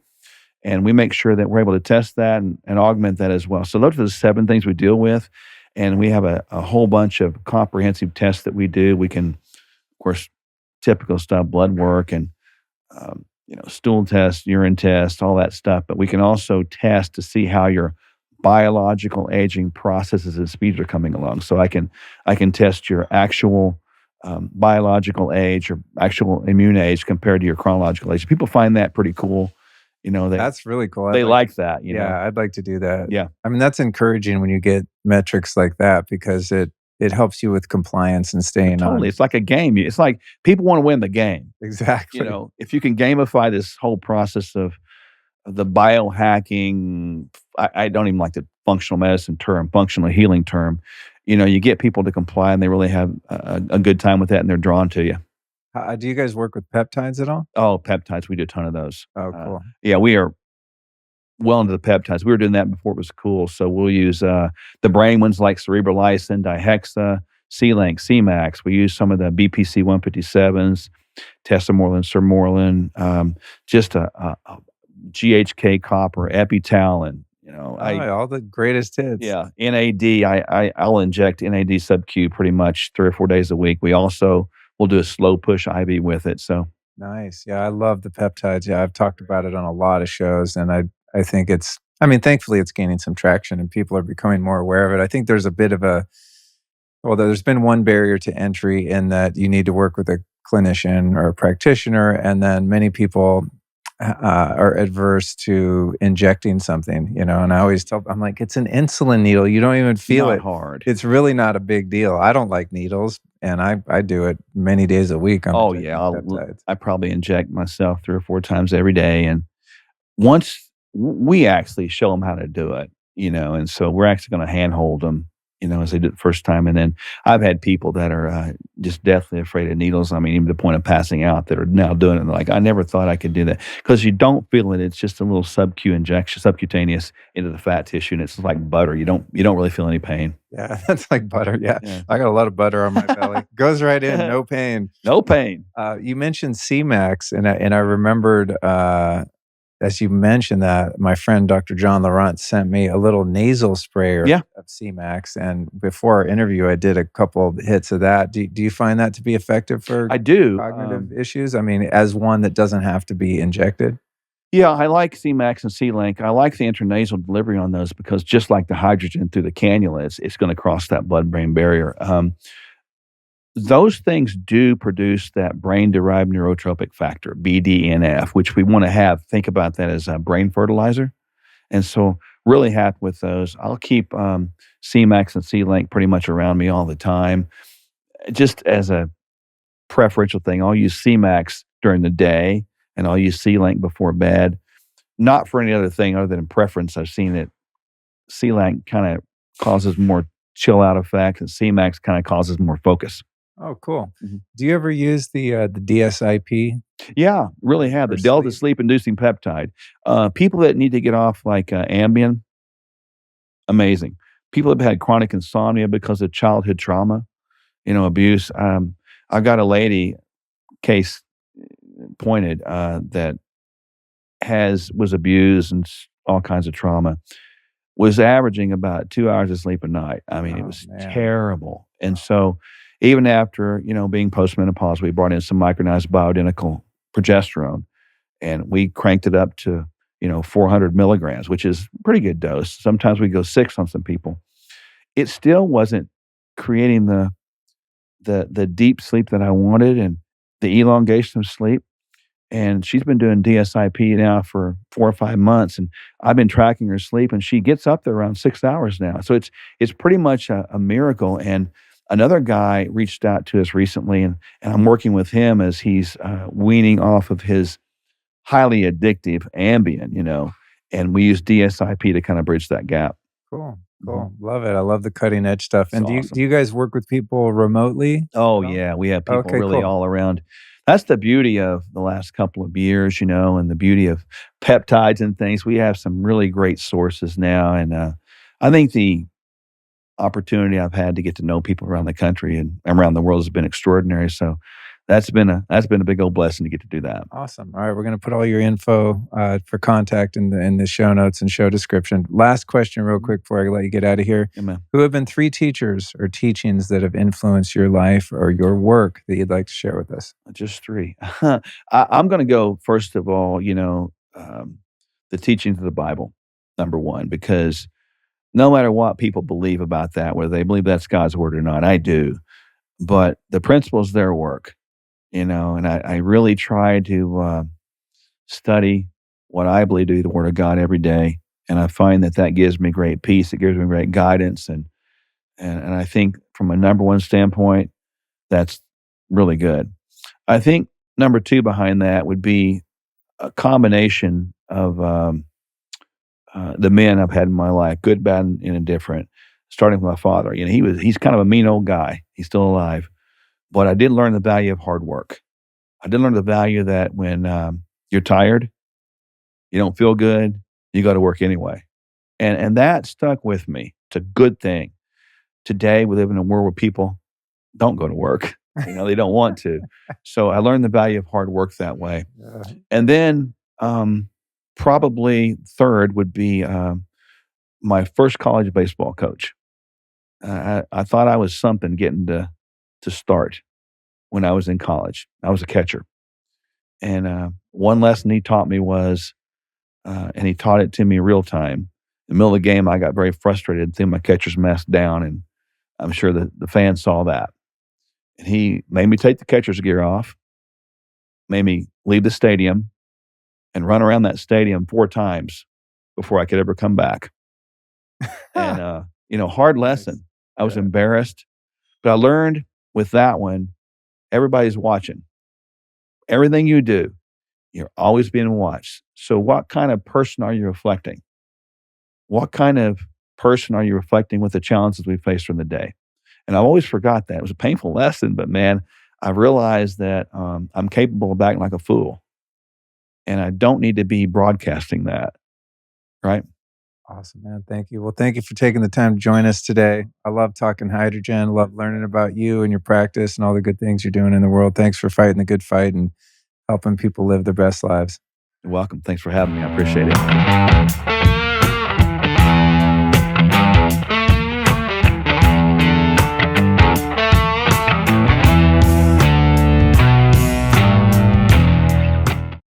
And we make sure that we're able to test that and augment that as well. So those are the 7 things we deal with. And we have a whole bunch of comprehensive tests that we do. We can, of course, typical stuff, blood work and, stool tests, urine tests, all that stuff. But we can also test to see how your biological aging processes and speeds are coming along. So I can test your actual biological age or actual immune age compared to your chronological age. People find that pretty cool. That's really cool. They like that. Yeah, I'd like to do that. Yeah. I mean, that's encouraging when you get metrics like that because it helps you with compliance and staying Totally. on. It's like a game. It's like people want to win the game. Exactly. If you can gamify this whole process of the biohacking, I don't even like the functional medicine term, functional healing term. You get people to comply and they really have a good time with that and they're drawn to you. Do you guys work with peptides at all? Oh, peptides. We do a ton of those. Oh, cool. Yeah, we are well into the peptides. We were doing that before it was cool. So we'll use the brain ones like cerebrolysin, dihexa, C-Link, C-Max. We use some of the BPC 157s, tesamorelin, sermorelin, just a GHK copper, epitalin. All the greatest hits. Yeah, NAD. I'll inject NAD sub-Q pretty much 3 or 4 days a week. We also will do a slow push IV with it. So nice. Yeah, I love the peptides. Yeah, I've talked about it on a lot of shows, and I think thankfully it's gaining some traction and people are becoming more aware of it. I think there's a bit of there's been one barrier to entry in that you need to work with a clinician or a practitioner, and then many people are adverse to injecting something, and I always I'm like, it's an insulin needle. You don't even feel it. hard. It's really not a big deal. I don't like needles, and I do it many days a week. Oh yeah, I probably inject myself 3 or 4 times every day, and once we actually show them how to do it, and so we're actually going to handhold them, as they do it the first time. And then I've had people that are just deathly afraid of needles. I mean, even to the point of passing out, that are now doing it. And they're like, I never thought I could do that because you don't feel it. It's just a little sub-Q injection, subcutaneous into the fat tissue, and it's like butter. You don't really feel any pain. Yeah, that's like butter. Yeah. I got a lot of butter on my belly. Goes right in, no pain. No pain. You mentioned C-Max, and I remembered as you mentioned that, my friend Dr. John Laurent sent me a little nasal sprayer of C-Max, and before our interview, I did a couple of hits of that. Do you find that to be effective for I do. cognitive issues? I mean, as one that doesn't have to be injected? Yeah, I like C-Max and C-Link. I like the intranasal delivery on those because just like the hydrogen through the cannula, it's going to cross that blood-brain barrier. Those things do produce that brain-derived neurotropic factor, BDNF, which we want to have. Think about that as a brain fertilizer. And so really happy with those. I'll keep C-Max and C-Link pretty much around me all the time. Just as a preferential thing, I'll use C-Max during the day, and I'll use C-Link before bed. Not for any other thing other than preference. I've seen that C-Link kind of causes more chill-out effect, and C-Max kind of causes more focus. Oh, cool. Mm-hmm. Do you ever use the DSIP? Yeah, really have. The delta sleep-inducing peptide. People that need to get off like Ambien, amazing. People have had chronic insomnia because of childhood trauma, abuse. I've got a lady, case pointed, that was abused and all kinds of trauma, was averaging about 2 hours of sleep a night. I mean, it Oh, was man. terrible. And so even after, being postmenopausal, we brought in some micronized bioidentical progesterone, and we cranked it up to, 400 milligrams, which is a pretty good dose. Sometimes we go 6 on some people. It still wasn't creating the deep sleep that I wanted and the elongation of sleep. And she's been doing DSIP now for 4 or 5 months, and I've been tracking her sleep, and she gets up there around 6 hours now. So it's pretty much a miracle. And another guy reached out to us recently, and I'm working with him as he's weaning off of his highly addictive Ambien, and we use DSIP to kind of bridge that gap. Cool, Mhm. cool. Love it. I love the cutting edge stuff. It's And do awesome. you guys work with people remotely Oh, at all? yeah, we have people Okay, really cool. all around. That's the beauty of the last couple of years, and the beauty of peptides and things. We have some really great sources now, and, I think the opportunity I've had to get to know people around the country and around the world has been extraordinary, so that's been a big old blessing to get to do that. Awesome. All right, we're gonna put all your info for contact in the show notes and show description. Last question, real Mhm. quick, before I let you get out of here. Yeah, man. Who have been 3 teachers or teachings that have influenced your life or your work that you'd like to share with us? Just 3. I'm gonna go, first of all, the teachings of the Bible, number 1, because no matter what people believe about that, whether they believe that's God's word or not, I do. But the principles there work, and I really try to study what I believe to be the word of God every day. And I find that that gives me great peace. It gives me great guidance. And I think from a number one standpoint, that's really good. I think number 2 behind that would be a combination of the men I've had in my life, good, bad, and indifferent. Starting with my father, he's kind of a mean old guy. He's still alive, but I did learn the value of hard work. I did learn the value that when you're tired, you don't feel good, you go to work anyway, and that stuck with me. It's a good thing. Today, we live in a world where people don't go to work. They don't want to. So I learned the value of hard work that way. Yeah. And then probably third would be my first college baseball coach. I thought I was something getting to start when I was in college. I was a catcher, and one lesson he taught me was, and he taught it to me real time. In the middle of the game, I got very frustrated and threw my catcher's mask down, and I'm sure the fans saw that. And he made me take the catcher's gear off, made me leave the stadium, and run around that stadium 4 times before I could ever come back. And hard Nice. lesson. I was Yeah. embarrassed, but I learned with that one, everybody's watching. Everything you do, you're always being watched. So what kind of person are you reflecting? What kind of person are you reflecting with the challenges we face from the day? And I always forgot that. It was a painful lesson, but man, I realized that I'm capable of acting like a fool, and I don't need to be broadcasting that, right? Awesome, man. Thank you. Well, thank you for taking the time to join us today. I love talking hydrogen, love learning about you and your practice and all the good things you're doing in the world. Thanks for fighting the good fight and helping people live their best lives. You're welcome. Thanks for having me. I appreciate it.